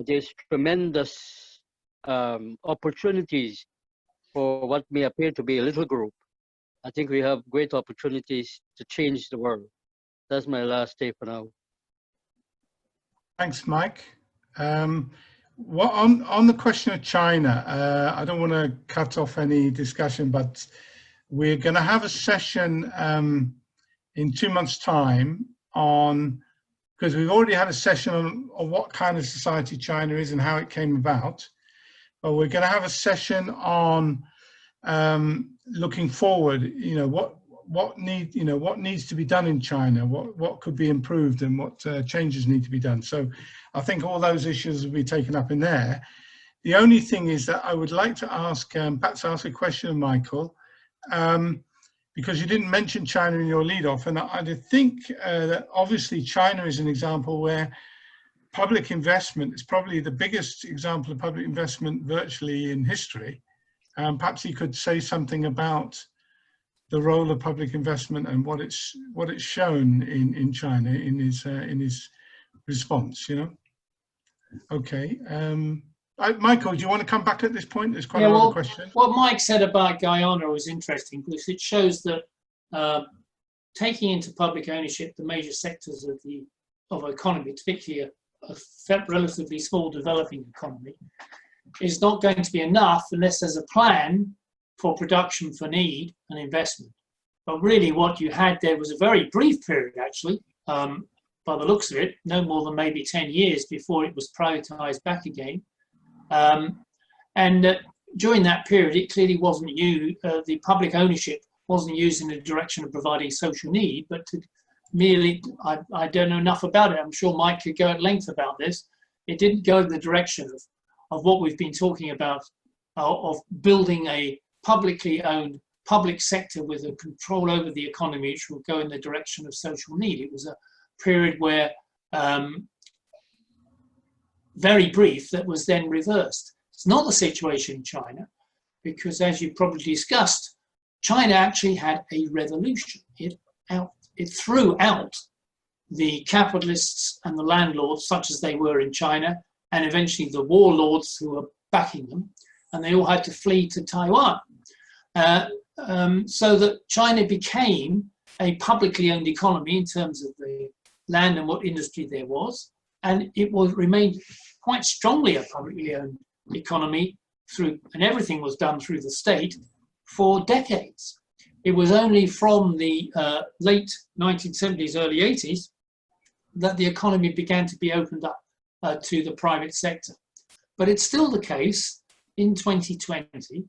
F: There's tremendous opportunities for what may appear to be a little group. I think we have great opportunities to change the world. That's my last day for now.
B: Thanks, Mike. What on the question of China, I don't want to cut off any discussion, but we're going to have a session in 2 months' time on, because we've already had a session on what kind of society China is and how it came about. But we're going to have a session on looking forward, what needs to be done in China, what could be improved, and what changes need to be done. So I think all those issues will be taken up in there. The only thing is that I would like to ask, perhaps ask a question of Michael, because you didn't mention China in your lead-off, and I think that obviously China is an example where public investment is probably the biggest example of public investment virtually in history. Perhaps he could say something about the role of public investment and what it's shown in China in his response. Okay. Michael, do you want to come back at this point? There's quite a lot of questions.
A: What Mike said about Guyana was interesting because it shows that taking into public ownership the major sectors of economy, particularly a relatively small developing economy, is not going to be enough unless there's a plan for production for need and investment. But really what you had there was a very brief period, actually, by the looks of it, no more than maybe 10 years before it was privatized back again. And during that period, it clearly wasn't used, the public ownership wasn't used in the direction of providing social need, but to merely, I don't know enough about it. I'm sure Mike could go at length about this. It didn't go in the direction of what we've been talking about, of building a publicly owned public sector with a control over the economy, which will go in the direction of social need. It was a period where, very brief, that was then reversed. It's not the situation in China, because as you probably discussed, China actually had a revolution. It threw out the capitalists and the landlords, such as they were in China, and eventually the warlords who were backing them, and they all had to flee to Taiwan. So that China became a publicly owned economy in terms of the land and what industry there was, and it will remain quite strongly a publicly owned economy and everything was done through the state for decades. It was only from the late 1970s, early 80s, that the economy began to be opened up to the private sector. But it's still the case in 2020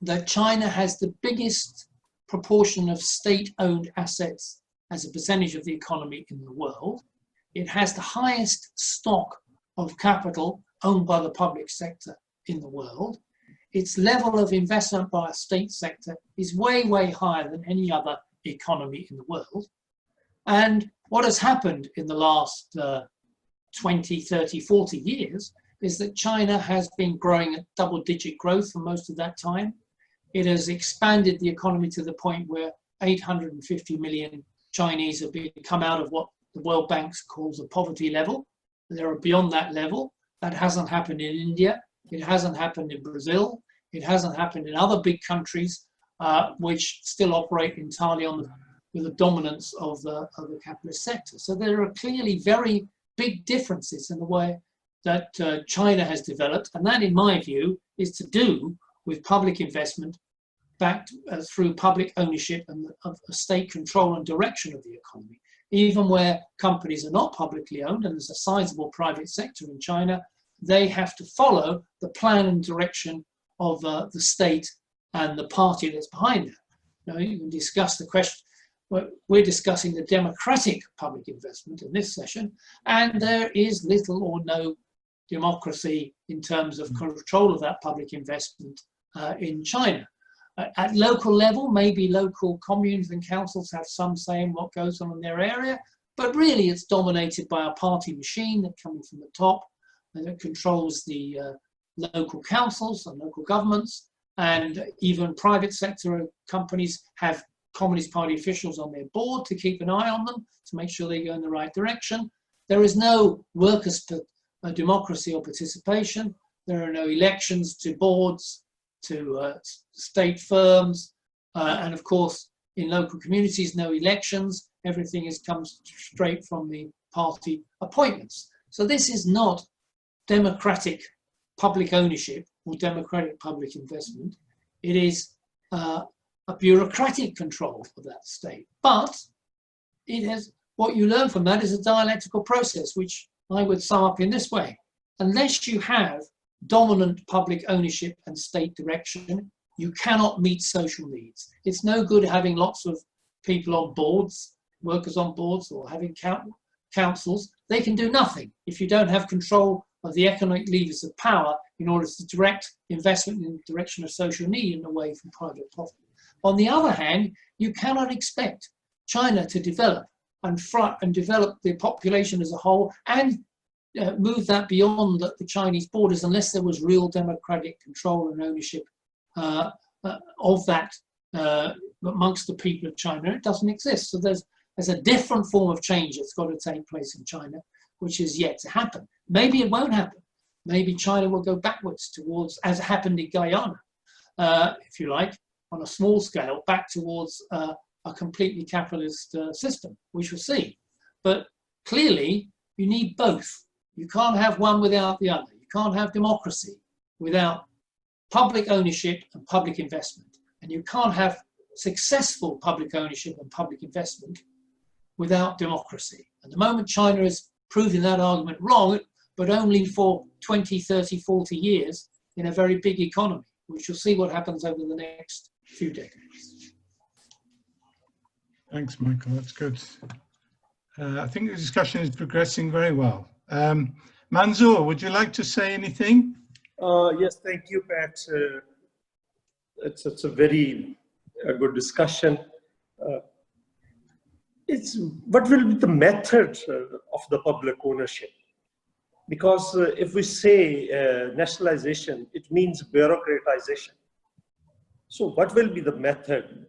A: that China has the biggest proportion of state-owned assets as a percentage of the economy in the world. It has the highest stock of capital owned by the public sector in the world. Its level of investment by a state sector is way, way higher than any other economy in the world. And what has happened in the last 20, 30, 40 years is that China has been growing at double-digit growth for most of that time. It has expanded the economy to the point where 850 million Chinese have come out of what the World Bank calls a poverty level. They are beyond that level. That hasn't happened in India. It hasn't happened in Brazil. It hasn't happened in other big countries which still operate entirely with the dominance of the capitalist sector. So there are clearly very big differences in the way that China has developed, and that, in my view, is to do with public investment backed through public ownership and of state control and direction of the economy. Even where companies are not publicly owned and there's a sizable private sector in China, they have to follow the plan and direction of the state and the party that's behind it. Now, you can discuss the question. We're discussing the democratic public investment in this session, and there is little or no democracy in terms of control of that public investment in China. At local level, maybe local communes and councils have some say in what goes on in their area, but really it's dominated by a party machine that comes from the top and that controls the local councils and local governments, and even private sector companies have Communist Party officials on their board to keep an eye on them, to make sure they go in the right direction. There is no workers' democracy or participation. There are no elections to boards, to state firms, and of course, in local communities, no elections. Everything comes straight from the party appointments. So this is not democratic public ownership or democratic public investment. It is a bureaucratic control of that state. But it has, what you learn from that is a dialectical process, which I would sum up in this way. Unless you have dominant public ownership and state direction, you cannot meet social needs. It's no good having lots of people on boards, workers on boards, or having councils. They can do nothing if you don't have control of the economic levers of power in order to direct investment in the direction of social need and away from private profit. On the other hand, you cannot expect China to develop and develop the population as a whole and move that beyond the Chinese borders unless there was real democratic control and ownership of that amongst the people of China. It doesn't exist. So there's a different form of change that's got to take place in China, which is yet to happen. Maybe it won't happen. Maybe China will go backwards towards, as happened in Guyana, if you like, on a small scale, back towards a completely capitalist system. We shall see. But clearly, you need both. You can't have one without the other. You can't have democracy without public ownership and public investment. And you can't have successful public ownership and public investment without democracy. At the moment, China is proving that argument wrong, but only for 20, 30, 40 years in a very big economy. We shall see what happens over the next few decades.
B: Thanks, Michael. That's good. I think the discussion is progressing very well. Manzoor, would you like to say anything?
G: Yes, thank you, Pat. It's a very good discussion. What will be the method of the public ownership? Because if we say nationalization, it means bureaucratization. So what will be the method?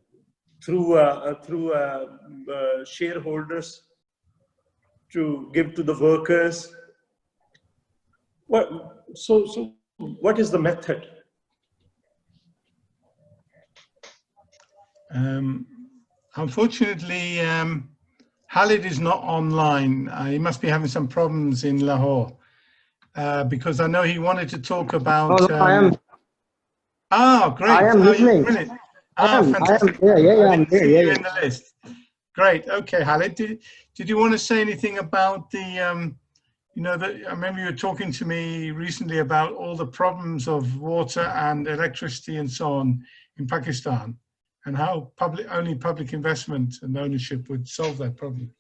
G: Through shareholders to give to the workers? So what is the method?
B: Unfortunately, Khalid is not online. He must be having some problems in Lahore because I know he wanted to talk about.
H: I am.
B: Oh, great!
H: I am listening.
B: Brilliant.
H: Fantastic. I'm
B: here. In the list. Great. Okay, Khalid. Did you want to say anything about the? I remember you were talking to me recently about all the problems of water and electricity and so on in Pakistan, and how only public investment and ownership would solve that problem.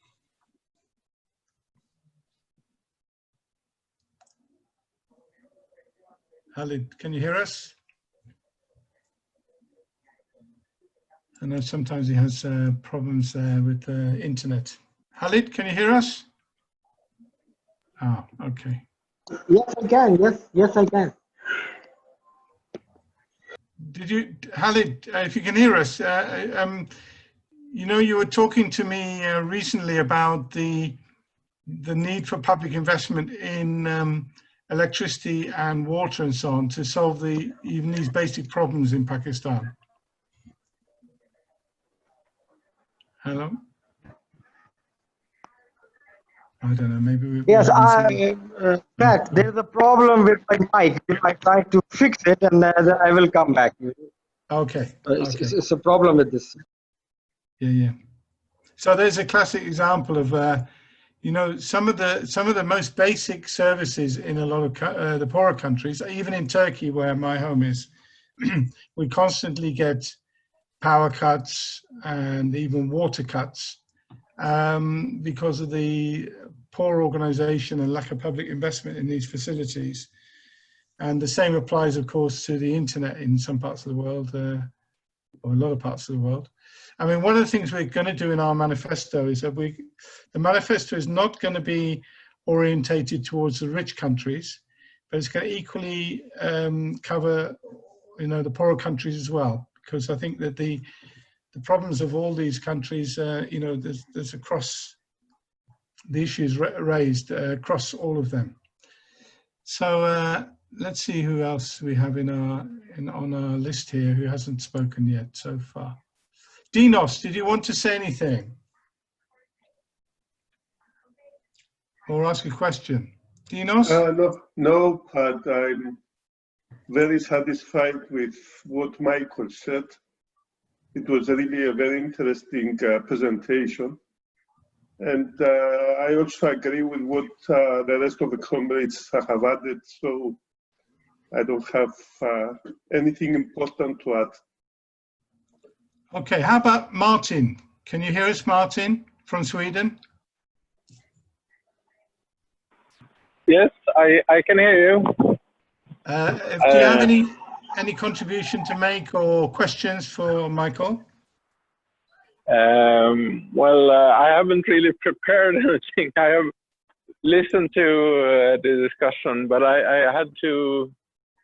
B: Khalid, can you hear us? I know sometimes he has problems with the internet. Khalid, can you hear us? Oh, okay.
H: Yes, I can. Yes, I can.
B: Did you, Khalid, if you can hear us, you were talking to me recently about the need for public investment in electricity and water and so on to solve even these basic problems in Pakistan. Hello? I don't know, maybe we...
H: Yes, Pat, there's a problem with my mic. I try to fix it and then I will come back.
B: Okay.
H: It's a problem with this.
B: Yeah. So there's a classic example of, some of the most basic services in a lot of the poorer countries, even in Turkey, where my home is, we constantly get power cuts and even water cuts because of the poor organization and lack of public investment in these facilities. And the same applies, of course, to the internet in some parts of the world, or a lot of parts of the world. I mean, one of the things we're going to do in our manifesto is that the manifesto is not going to be orientated towards the rich countries, but it's going to equally cover, the poorer countries as well. Because I think that the problems of all these countries, there's across the issues raised across all of them. So let's see who else we have on our list here who hasn't spoken yet so far. Dinos, did you want to say anything or ask a question? Dinos?
I: No, but I'm very satisfied with what Michael said. It was really a very interesting presentation. And I also agree with what the rest of the comrades have added. So I don't have anything important to add.
B: Okay, how about Martin? Can you hear us, Martin, from Sweden?
J: Yes, I can hear you.
B: Do you have any contribution to make or questions for Michael?
J: Well, I haven't really prepared anything. I have listened to the discussion, but I had to.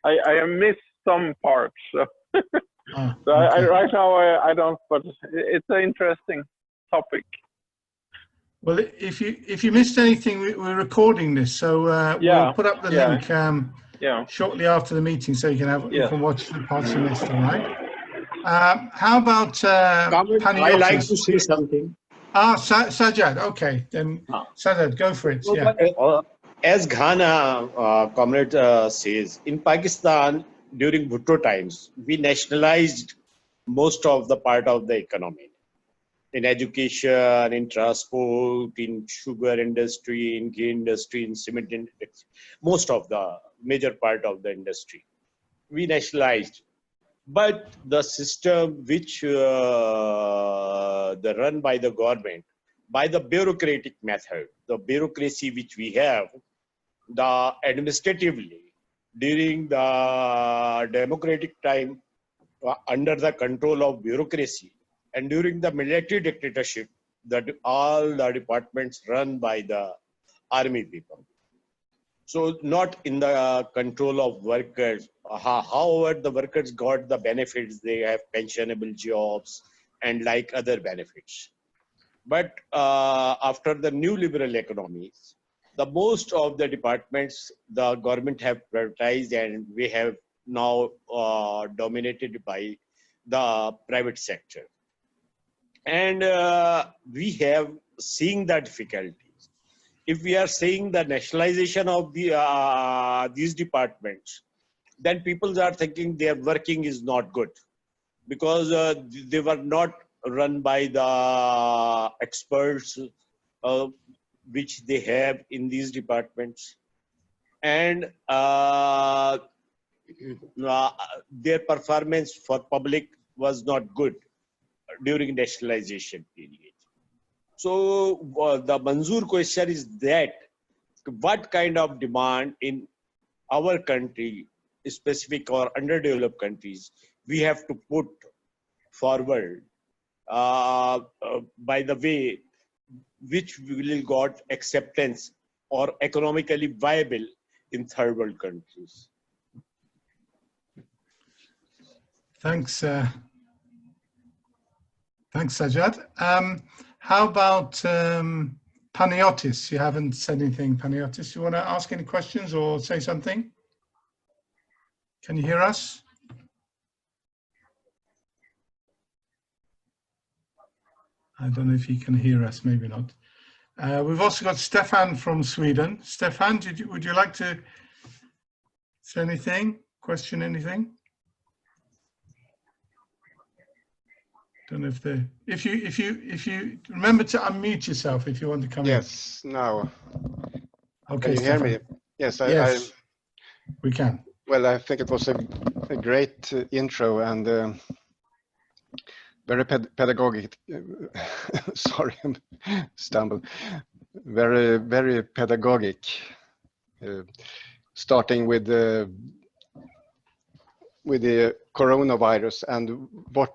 J: I missed some parts. So,
B: Oh,
J: so
B: okay.
J: right now I don't. But it's an interesting topic.
B: Well, if you missed anything, we're recording this, so we'll put up the link shortly after the meeting, so you can watch the parts you missed. All right. How about
K: I like to say something.
B: Sajjad. Okay, then Sajjad, go for it. Yeah.
K: As Ghana comrade says, in Pakistan during Bhutto times, we nationalized most of the part of the economy. In education, in transport, in sugar industry, in ghee industry, in cement industry, most of the major part of the industry, we nationalized. But the system which the run by the government, by the bureaucratic method, the bureaucracy which we have, the administratively during the democratic time under the control of bureaucracy, and during the military dictatorship, that all the departments run by the army people. So not in the control of workers. However, the workers got the benefits. They have pensionable jobs and like other benefits. But after the new liberal economies, the most of the departments the government have privatized, and we have now dominated by the private sector. And we have seen the difficulties. If we are saying the nationalization of the these departments, then people are thinking their working is not good, because they were not run by the experts which they have in these departments, and their performance for public was not good during nationalization period. So the Manzoor question is that what kind of demand in our country, specific or underdeveloped countries, we have to put forward by the way which will got acceptance or economically viable in third world countries.
B: Thanks. Thanks, Sajjad. How about Panagiotis? You haven't said anything, Panagiotis. You want to ask any questions or say something? Can you hear us? I don't know if he can hear us, maybe not. We've also got Stefan from Sweden. Stefan, would you like to say anything, question anything? Don't know if you remember to unmute yourself if you want to come in.
L: Yes, now.
B: Okay,
L: can you
B: Stefan.
L: hear me? Yes,
B: yes, we can.
L: Well, I think it was a great intro and very pedagogic. Sorry, I stumbled. Very, very pedagogic. Starting with the coronavirus and what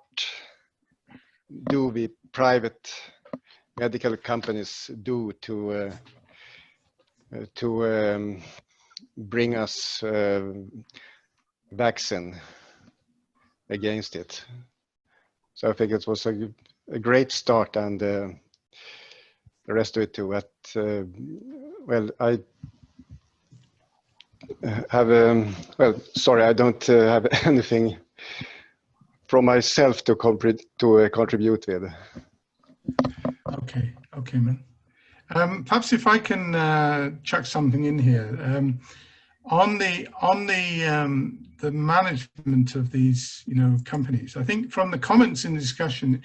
L: do the private medical companies do to bring us vaccine against it. So I think it was a great start, and the rest of it too. But well, I have well, sorry, I don't have anything from myself to contribute with.
B: Okay, man. Perhaps if I can chuck something in here on the management of these, companies. I think from the comments in the discussion,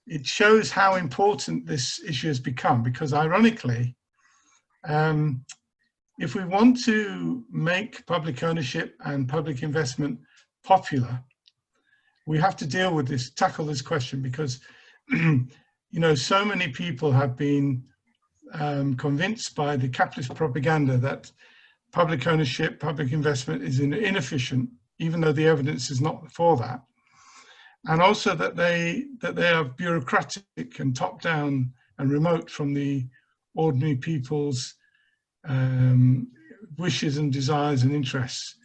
B: it shows how important this issue has become, because ironically, if we want to make public ownership and public investment popular, we have to deal with this, tackle this question, because so many people have been convinced by the capitalist propaganda that public ownership, public investment is inefficient, even though the evidence is not for that. And also that they are bureaucratic and top-down and remote from the ordinary people's wishes and desires and interests.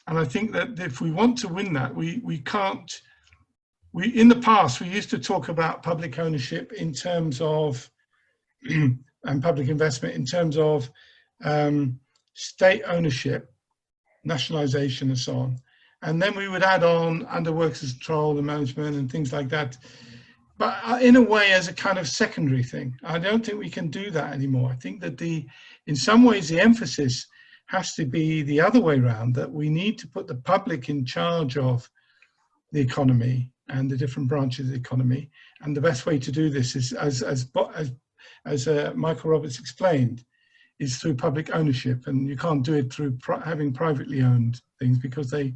B: And I think that if we want to win that, we can't. In the past, we used to talk about public ownership in terms of and public investment in terms of state ownership, nationalization, and so on. And then we would add on under workers' control and management and things like that. But in a way, as a kind of secondary thing, I don't think we can do that anymore. I think that in some ways, the emphasis has to be the other way around, that we need to put the public in charge of the economy and the different branches of the economy. And the best way to do this is, as Michael Roberts explained, is through public ownership. And you can't do it through having privately owned things, because they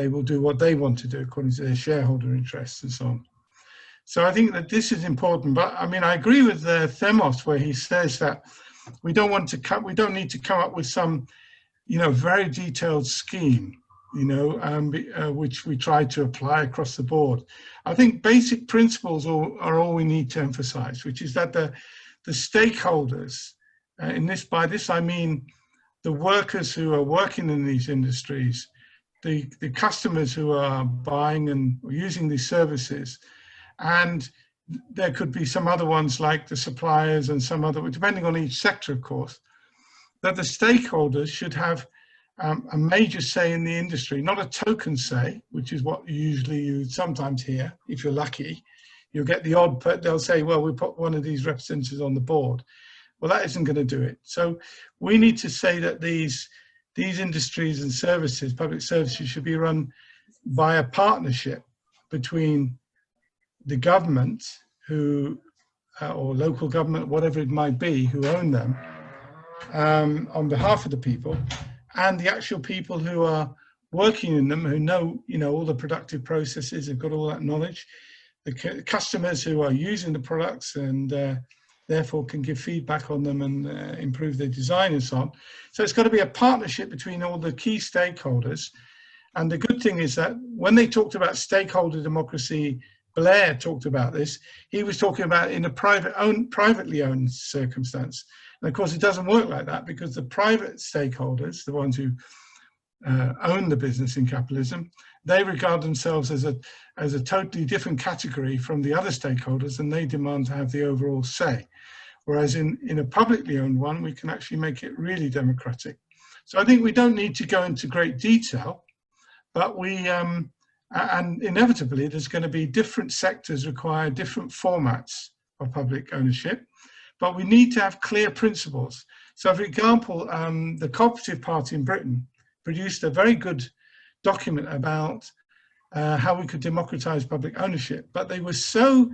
B: will do what they want to do according to their shareholder interests and so on. So I think that this is important. But I mean, I agree with Themos, where he says that we don't need to come up with some, very detailed scheme, which we try to apply across the board. I think basic principles are all we need to emphasize, which is that the stakeholders, by this I mean the workers who are working in these industries, the customers who are buying and using these services, and there could be some other ones like the suppliers and some other, depending on each sector, of course, that the stakeholders should have a major say in the industry, not a token say, which is what you sometimes hear. If you're lucky, you'll get the odd, but they'll say, well, we put one of these representatives on the board. Well, that isn't going to do it. So we need to say that these industries and services, public services, should be run by a partnership between the government or local government, whatever it might be, who own them on behalf of the people, and the actual people who are working in them, who know, all the productive processes, have got all that knowledge, the customers who are using the products and therefore can give feedback on them and improve their design and so on. So it's got to be a partnership between all the key stakeholders. And the good thing is that when they talked about stakeholder democracy, Blair talked about this, he was talking about in a privately owned circumstance. And of course, it doesn't work like that, because the private stakeholders, the ones who own the business in capitalism, they regard themselves as a totally different category from the other stakeholders, and they demand to have the overall say. Whereas in a publicly owned one, we can actually make it really democratic. So I think we don't need to go into great detail, but and inevitably there's going to be different sectors require different formats of public ownership, but we need to have clear principles. So for example, the Cooperative Party in Britain produced a very good document about how we could democratize public ownership, but there was so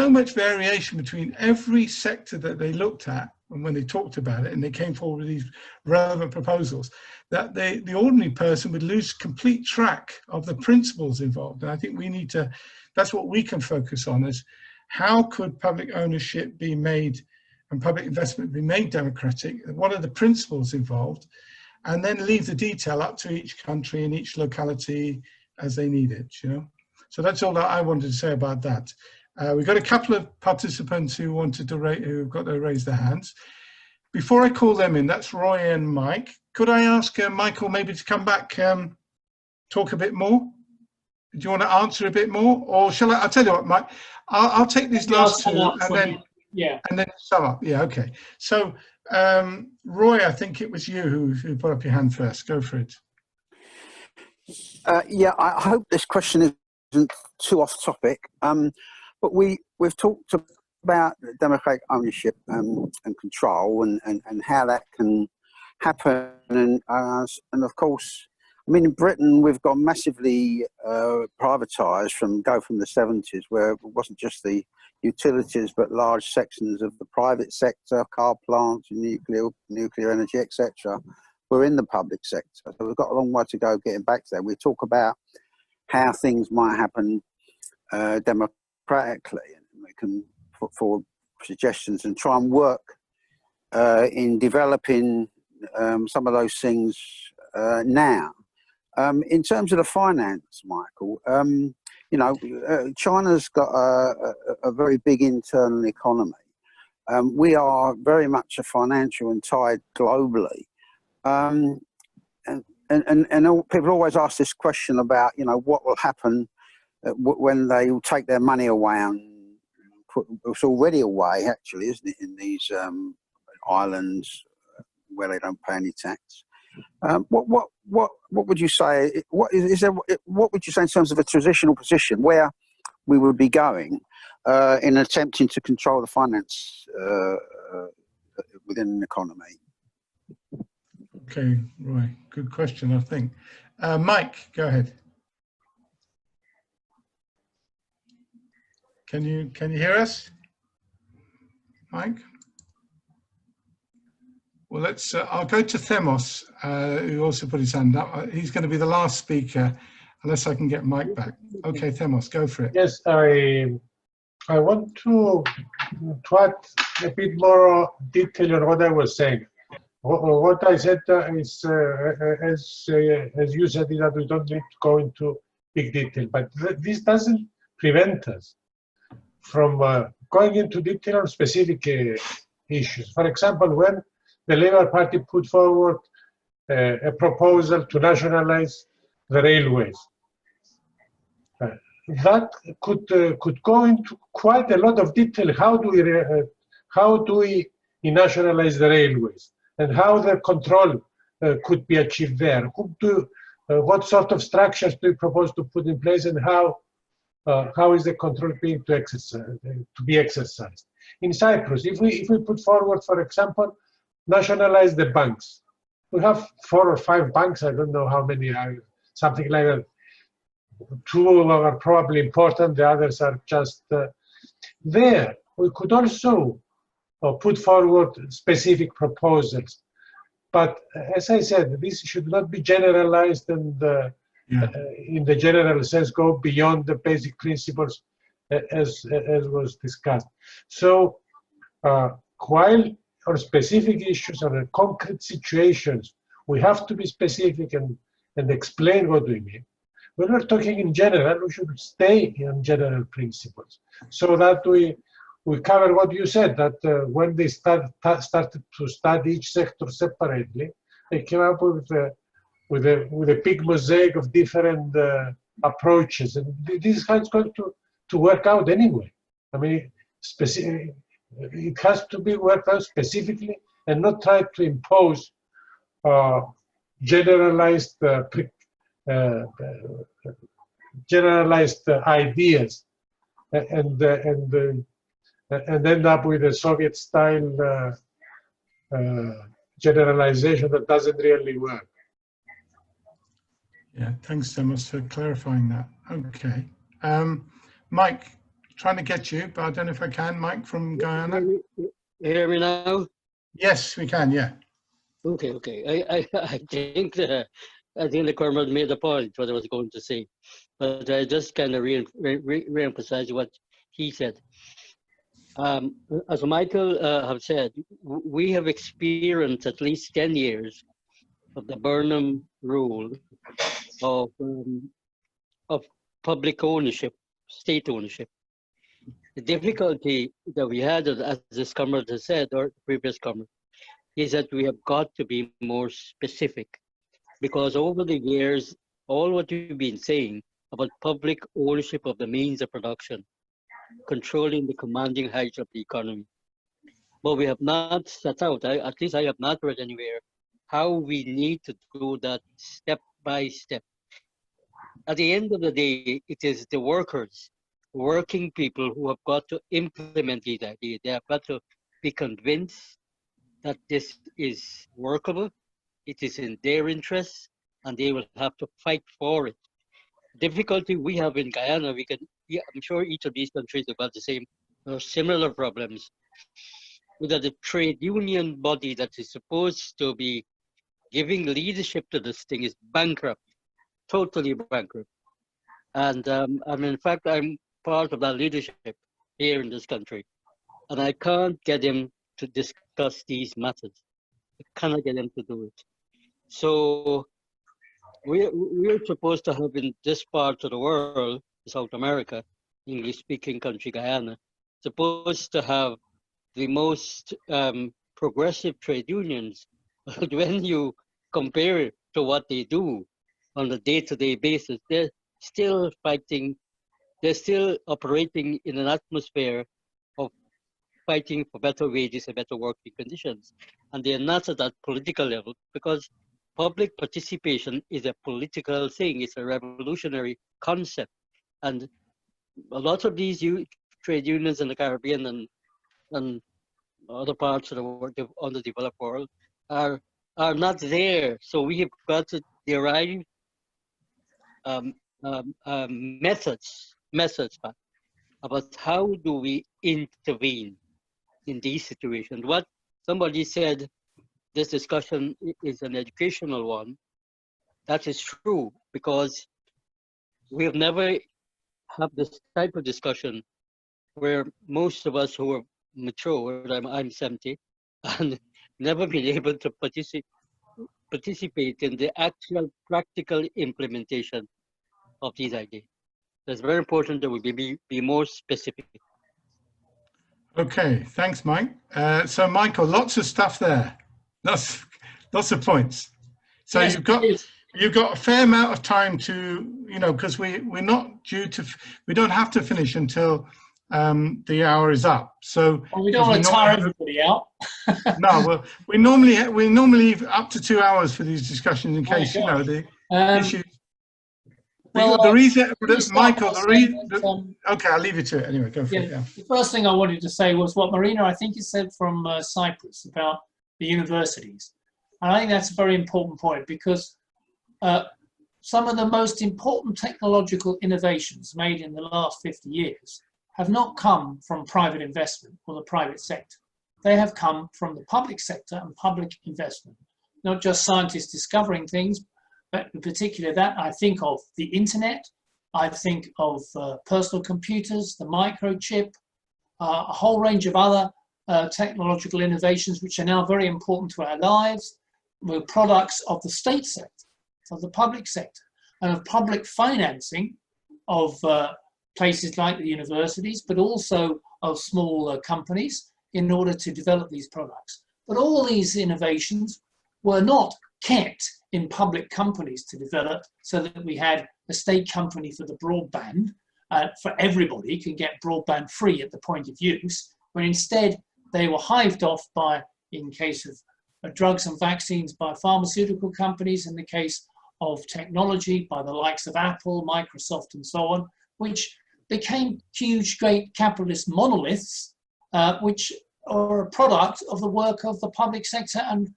B: much variation between every sector that they looked at, and when they talked about it and they came forward with these relevant proposals, that the ordinary person would lose complete track of the principles involved. And I think we need to, that's what we can focus on, is how could public ownership be made and public investment be made democratic? What are the principles involved? And then leave the detail up to each country and each locality as they need it, So that's all that I wanted to say about that. We've got a couple of participants who who've got to raise their hands. Before I call them in, that's Roy and Mike. Could I ask Michael maybe to come back, talk a bit more? Do you want to answer a bit more, or shall I? I'll tell you what, Mike. I'll take these last two and then sum up. Yeah, okay. So Roy, I think it was you who put up your hand first. Go for it.
D: Yeah, I hope this question isn't too off topic. But we've talked about democratic ownership and control and how that can happen. And of course, I mean, in Britain, we've got massively privatised from the 70s, where it wasn't just the utilities, but large sections of the private sector, car plants, nuclear energy, etc., were in the public sector. So we've got a long way to go getting back to that. We talk about how things might happen democratically, and we can put forward suggestions and try and work in developing some of those things now. In terms of the finance, Michael, you know, China's got a very big internal economy. We are very much a financial and tied globally. And people always ask this question about, you know, what will happen when they take their money away, and it's already away, actually, isn't it, in these islands where they don't pay any tax. What would you say? What would you say in terms of a transitional position where we would be going in attempting to control the finance within an economy?
B: Okay, Roy, good question, I think. Mike, go ahead. Can you hear us, Mike? Well, let's. I'll go to Themos, who also put his hand up. He's going to be the last speaker, unless I can get Mike back. Okay, Themos, go for it.
C: Yes, I want to add a bit more detail on what I was saying. What I said is, as you said, is that we don't need to go into big detail, but this doesn't prevent us from going into detail on specific issues. For example, when the Labour Party put forward a proposal to nationalize the railways, that could go into quite a lot of detail. How do we nationalize the railways, and how the control could be achieved there? What sort of structures do we propose to put in place, and how is the control being to be exercised? In Cyprus, if we put forward, for example, nationalize the banks. We have 4 or 5 banks, I don't know how many are, something like that. 2 are probably important, the others are just there. We could also put forward specific proposals. But as I said, this should not be generalized and in the general sense go beyond the basic principles as was discussed. So while on specific issues, on concrete situations, we have to be specific and explain what we mean. When we're talking in general, we should stay in general principles, so that we cover what you said, that when they started to study each sector separately, they came up with a big mosaic of different approaches, and this is how it's going to work out anyway. I mean, it has to be worked out specifically and not try to impose generalized ideas and end up with a Soviet-style generalization that doesn't really work.
B: Yeah, thanks so much for clarifying that. Okay. Mike, trying to get you, but I don't know if I can. Mike from Guyana.
F: You hear me now?
B: Yes, we can, yeah.
F: Okay. I think the Cormac made the point, what I was going to say. But I just kind of re-emphasize what he said. As Michael have said, we have experienced at least 10 years of the Burnham rule of public ownership, state ownership. The difficulty that we had, as this comrade has said, or the previous comrade, is that we have got to be more specific, because over the years, all what you've been saying about public ownership of the means of production, controlling the commanding heights of the economy, but we have not set out, at least I have not read anywhere, how we need to do that step by step. At the end of the day, it is the working people who have got to implement these ideas. They have got to be convinced that this is workable, it is in their interests, and they will have to fight for it. Difficulty we have in Guyana, I'm sure each of these countries have got the same or similar problems. That the trade union body that is supposed to be giving leadership to this thing is bankrupt, totally bankrupt. And in fact, I'm part of that leadership here in this country. And I can't get him to discuss these matters. I cannot get him to do it. So we're supposed to have in this part of the world, South America, English-speaking country, Guyana, supposed to have the most progressive trade unions. But when you compare it to what they do on a day-to-day basis, they're still fighting, they're still operating in an atmosphere of fighting for better wages and better working conditions. And they're not at that political level because public participation is a political thing. It's a revolutionary concept. And a lot of these trade unions in the Caribbean and other parts of the world, underdeveloped world, are not there. So we have got to derive methods about how do we intervene in these situations. What somebody said, this discussion is an educational one. That is true, because we have never had this type of discussion where most of us who are mature, I'm 70, and never been able to participate in the actual practical implementation of these ideas. It's very important that we be more specific.
B: Okay, thanks, Mike. So, Michael, lots of stuff there. Lots of points. So yes, you've got a fair amount of time to, because we're not due to, we don't have to finish until the hour is up. So
A: well, we don't want to tire everybody out.
B: No, well, we normally leave up to 2 hours for these discussions in case the issues.
A: Well,
B: the reason, Michael, okay, I'll leave you to it anyway. Go for it. Yeah.
A: The first thing I wanted to say was what Marina, I think you said from Cyprus about the universities. And I think that's a very important point because some of the most important technological innovations made in the last 50 years have not come from private investment or the private sector. They have come from the public sector and public investment. Not just scientists discovering things, but in particular that I think of the internet, I think of personal computers, the microchip, a whole range of other technological innovations which are now very important to our lives, were products of the state sector, of the public sector, and of public financing of places like the universities, but also of small companies in order to develop these products. But all these innovations were not kept in public companies to develop so that we had a state company for the broadband, for everybody can get broadband free at the point of use, when instead they were hived off by, in case of drugs and vaccines, by pharmaceutical companies, in the case of technology by the likes of Apple, Microsoft, and so on, which became huge, great capitalist monoliths, which are a product of the work of the public sector and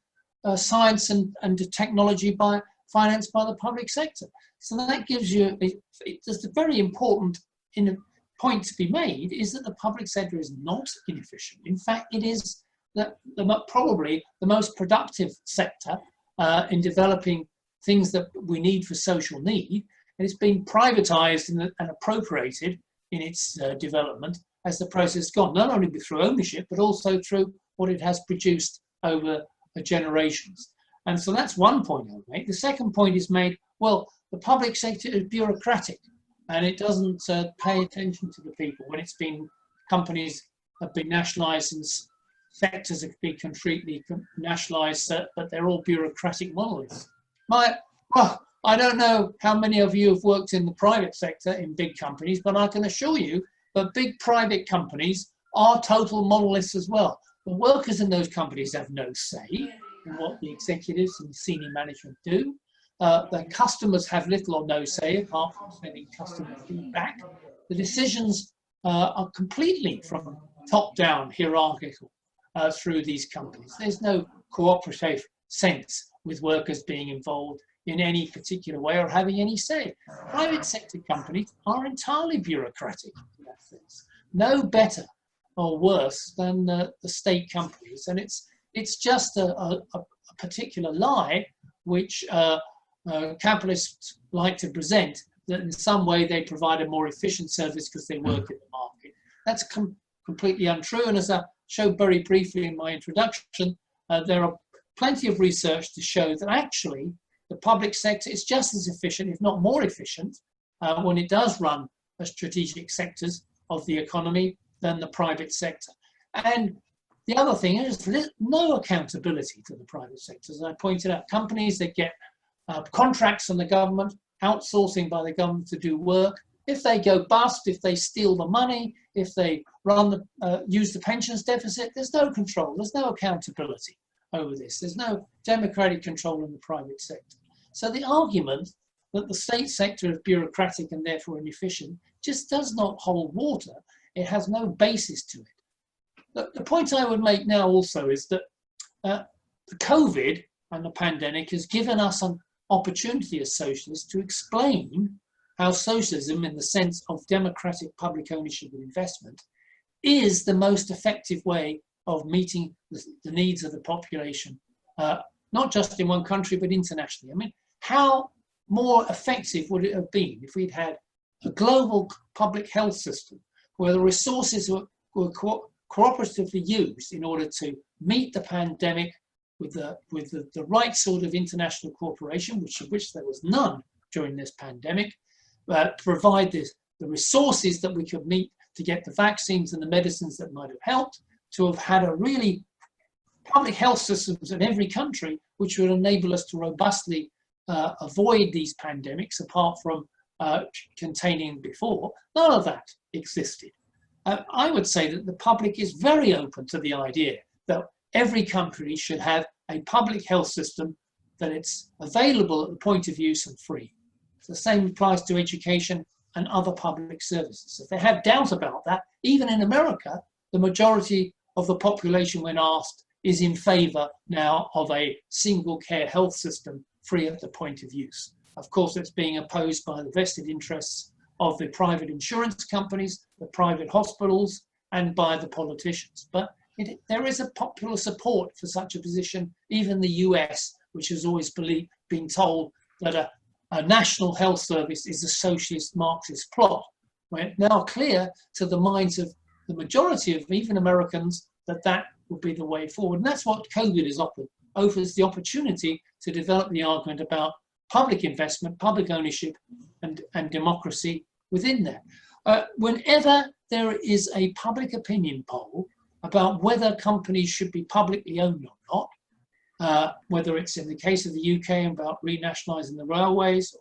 A: science and technology financed by the public sector. So that gives you, just a very important point to be made is that the public sector is not inefficient. In fact, it is probably the most productive sector in developing things that we need for social need. And it's been privatized and appropriated in its development as the process has gone, not only through ownership, but also through what it has produced over generations. And so that's one point I'll make. The second point is made, well, the public sector is bureaucratic and it doesn't pay attention to the people. When companies have been nationalized and sectors have been completely nationalized, but they're all bureaucratic monoliths. I don't know how many of you have worked in the private sector in big companies, but I can assure you that big private companies are total monoliths as well. The workers in those companies have no say in what the executives and senior management do. The customers have little or no say apart from sending customer feedback. The decisions are completely from top down, hierarchical through these companies. There's no cooperative sense with workers being involved in any particular way or having any say. Private sector companies are entirely bureaucratic in that sense, no better or worse than the state companies. And it's just a particular lie which capitalists like to present, that in some way they provide a more efficient service because they work in the market. That's completely untrue. And as I showed very briefly in my introduction, there are plenty of research to show that actually the public sector is just as efficient, if not more efficient, when it does run strategic sectors of the economy than the private sector. And the other thing is no accountability to the private sector. As I pointed out, companies that get contracts from the government, outsourcing by the government to do work, if they go bust, if they steal the money, if they use the pensions deficit, there's no control, there's no accountability over this. There's no democratic control in the private sector. So the argument that the state sector is bureaucratic and therefore inefficient just does not hold water. It has no basis to it. The point I would make now also is that the COVID and the pandemic has given us an opportunity as socialists to explain how socialism, in the sense of democratic public ownership and investment, is the most effective way of meeting the needs of the population, not just in one country, but internationally. I mean, how more effective would it have been if we'd had a global public health system where the resources were cooperatively used in order to meet the pandemic with the right sort of international cooperation, which there was none during this pandemic, provide the resources that we could meet to get the vaccines and the medicines that might have helped, to have had a really public health systems in every country which would enable us to robustly avoid these pandemics, apart from containing before. None of that existed. I would say that the public is very open to the idea that every country should have a public health system, that it's available at the point of use and free. The same applies to education and other public services. If they have doubt about that, even in America, the majority of the population, when asked, is in favor now of a single care health system free at the point of use. Of course, it's being opposed by the vested interests of the private insurance companies, the private hospitals, and by the politicians. But there is a popular support for such a position, even the US, which has always been told that a national health service is a socialist Marxist plot. Well, it's now clear to the minds of the majority of even Americans that that would be the way forward. And that's what COVID has offered, offers the opportunity to develop the argument about public investment, public ownership, and democracy within that. Whenever there is a public opinion poll about whether companies should be publicly owned or not, whether it's in the case of the UK about renationalising the railways,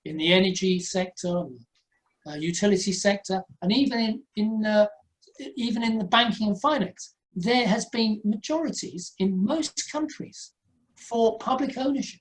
A: in the energy sector, utility sector, and even in the banking and finance, there has been majorities in most countries for public ownership.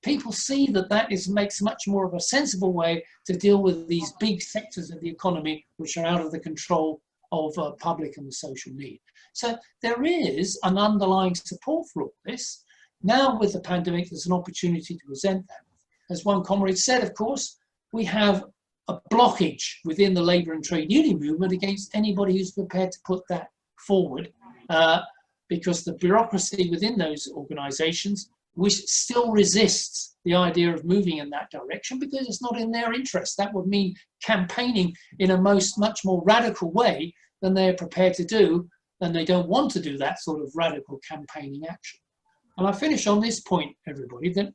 A: People see that makes much more of a sensible way to deal with these big sectors of the economy which are out of the control of public and the social need. So there is an underlying support for all this. Now with the pandemic, there's an opportunity to present that. As one comrade said, of course, we have a blockage within the labour and trade union movement against anybody who's prepared to put that forward, because the bureaucracy within those organisations still resists the idea of moving in that direction because it's not in their interest. That would mean campaigning in a much more radical way than they're prepared to do, and they don't want to do that sort of radical campaigning action. And I finish on this point, everybody, that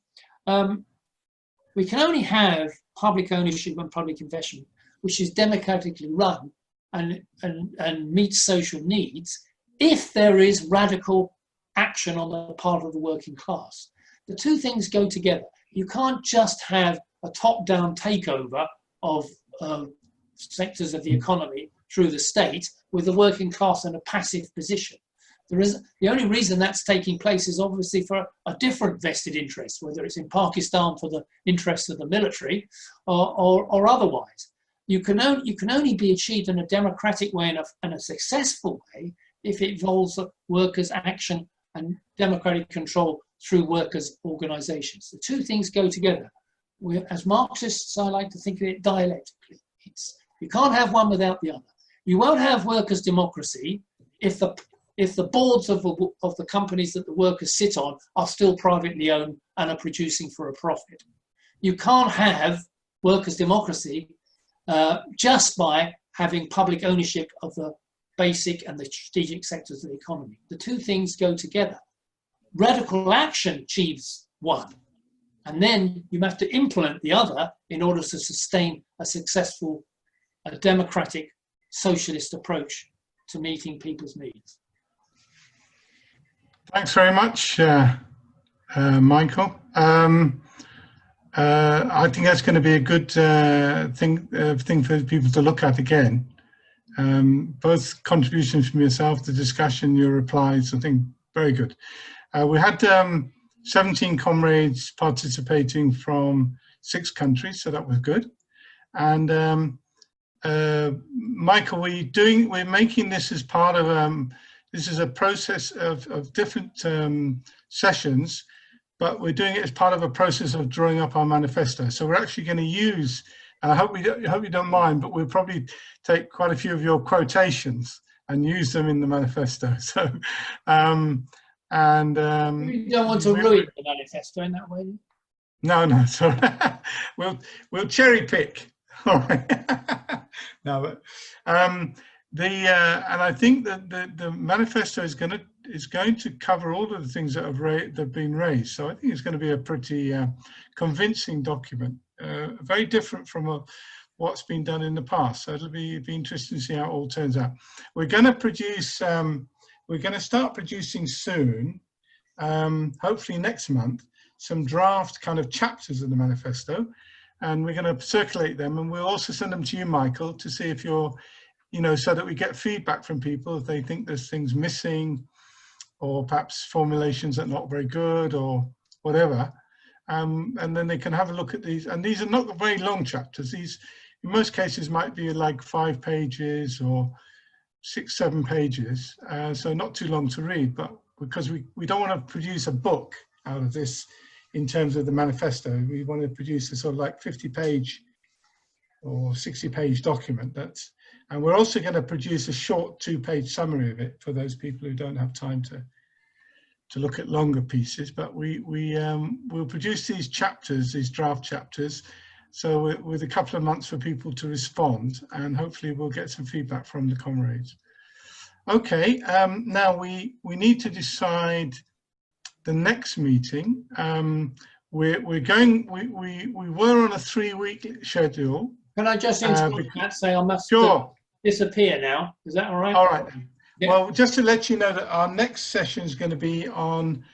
A: we can only have public ownership and public investment which is democratically run and meets social needs if there is radical action on the part of the working class. The two things go together. You can't just have a top-down takeover of sectors of the economy through the state with the working class in a passive position. The only reason that's taking place is obviously for a different vested interest, whether it's in Pakistan for the interests of the military or otherwise. You can only be achieved in a democratic way and a successful way if it involves workers' action and democratic control through workers' organisations. The two things go together. As Marxists, I like to think of it dialectically. You can't have one without the other. You won't have workers' democracy if the boards of the companies that the workers sit on are still privately owned and are producing for a profit. You can't have workers' democracy just by having public ownership of the basic and the strategic sectors of the economy. The two things go together. Radical action achieves one, and then you have to implement the other in order to sustain a successful democratic socialist approach to meeting people's needs.
B: Thanks very much, Michael. I think that's going to be a good thing for people to look at again. Both contributions from yourself, the discussion, your replies, I think very good. We had 17 comrades participating from 6 countries, so that was good. And Michael, we're making this as part of this is a process of different sessions, but we're doing it as part of a process of drawing up our manifesto. So we're actually going to use, and I hope you don't mind, but we'll probably take quite a few of your quotations and use them in the manifesto. So, you don't
A: want to ruin the manifesto in that way?
B: No. So we'll cherry pick. All right. No, but and I think that the manifesto is going to cover all of the things that have been raised. So I think it's going to be a pretty convincing document, very different from what's been done in the past. So it'll be interesting to see how it all turns out. We're going to produce. We're going to start producing soon, hopefully next month, some draft kind of chapters of the manifesto, and we're going to circulate them, and we'll also send them to you, Michael, to see if you're, so that we get feedback from people if they think there's things missing, or perhaps formulations that are not very good, or whatever, and then they can have a look at these. And these are not very long chapters. These, in most cases, might be like 5 pages or 6, 7 pages, so not too long to read, but because we don't want to produce a book out of this in terms of the manifesto, we want to produce a sort of like 50-page or 60-page document. And we're also going to produce a short 2-page summary of it for those people who don't have time to look at longer pieces. But we'll produce these chapters, these draft chapters, so with a couple of months for people to respond, and hopefully we'll get some feedback from the comrades. Okay, now we need to decide the next meeting. We were on a 3-week schedule.
A: Can I just interrupt that? Say I must disappear now. Is that all right?
B: All right. Yeah. Well, just to let you know that our next session is going to be on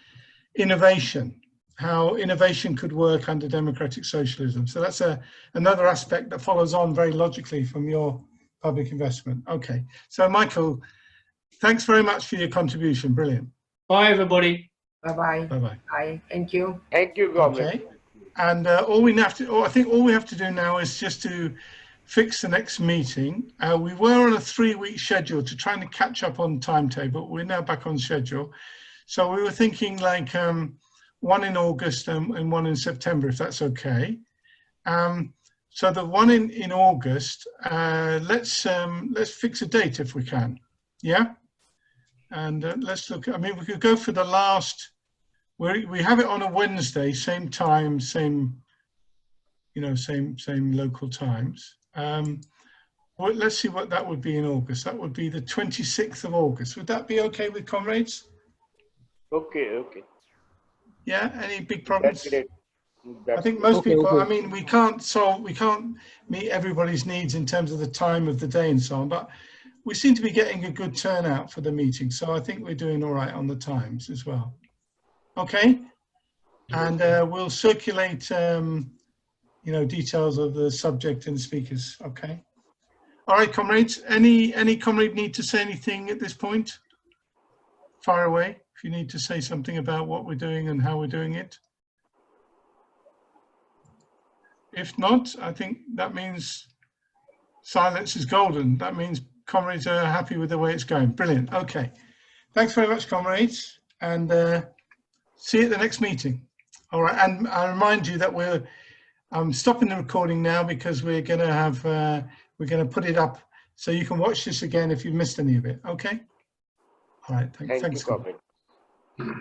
B: innovation, how innovation could work under democratic socialism. So that's another aspect that follows on very logically from your public investment. Okay. So Michael, thanks very much for your contribution. Brilliant.
A: Bye, everybody.
E: Bye-bye.
B: Bye-bye.
E: Bye. Thank you.
K: Thank you, Governor.
B: Okay. And I think all we have to do now is just to fix the next meeting. We were on a 3-week schedule to try and catch up on timetable. We're now back on schedule. So we were thinking like one in August and one in September, if that's okay. So the one in August, let's fix a date if we can. Yeah. And let's look. I mean, we could go for the last. We have it on a Wednesday, same time, same local times. Well, let's see what that would be in August. That would be the 26th of August. Would that be okay with comrades?
K: Okay.
B: Yeah. Any big problems?
K: That's great.
B: I think most people. Okay. I mean, we can't meet everybody's needs in terms of the time of the day and so on, but we seem to be getting a good turnout for the meeting, so I think we're doing all right on the times as well. Okay, and we'll circulate, details of the subject and speakers. Okay. All right, comrades. Any comrade need to say anything at this point? Fire away if you need to say something about what we're doing and how we're doing it. If not, I think that means silence is golden. That means comrades are happy with the way it's going. Brilliant. Okay. Thanks very much, comrades. And See you at the next meeting. All right, and I remind you that I'm stopping the recording now because we're going to put it up so you can watch this again if you missed any of it. Okay. All right. Thanks.
K: Thank you, Owen.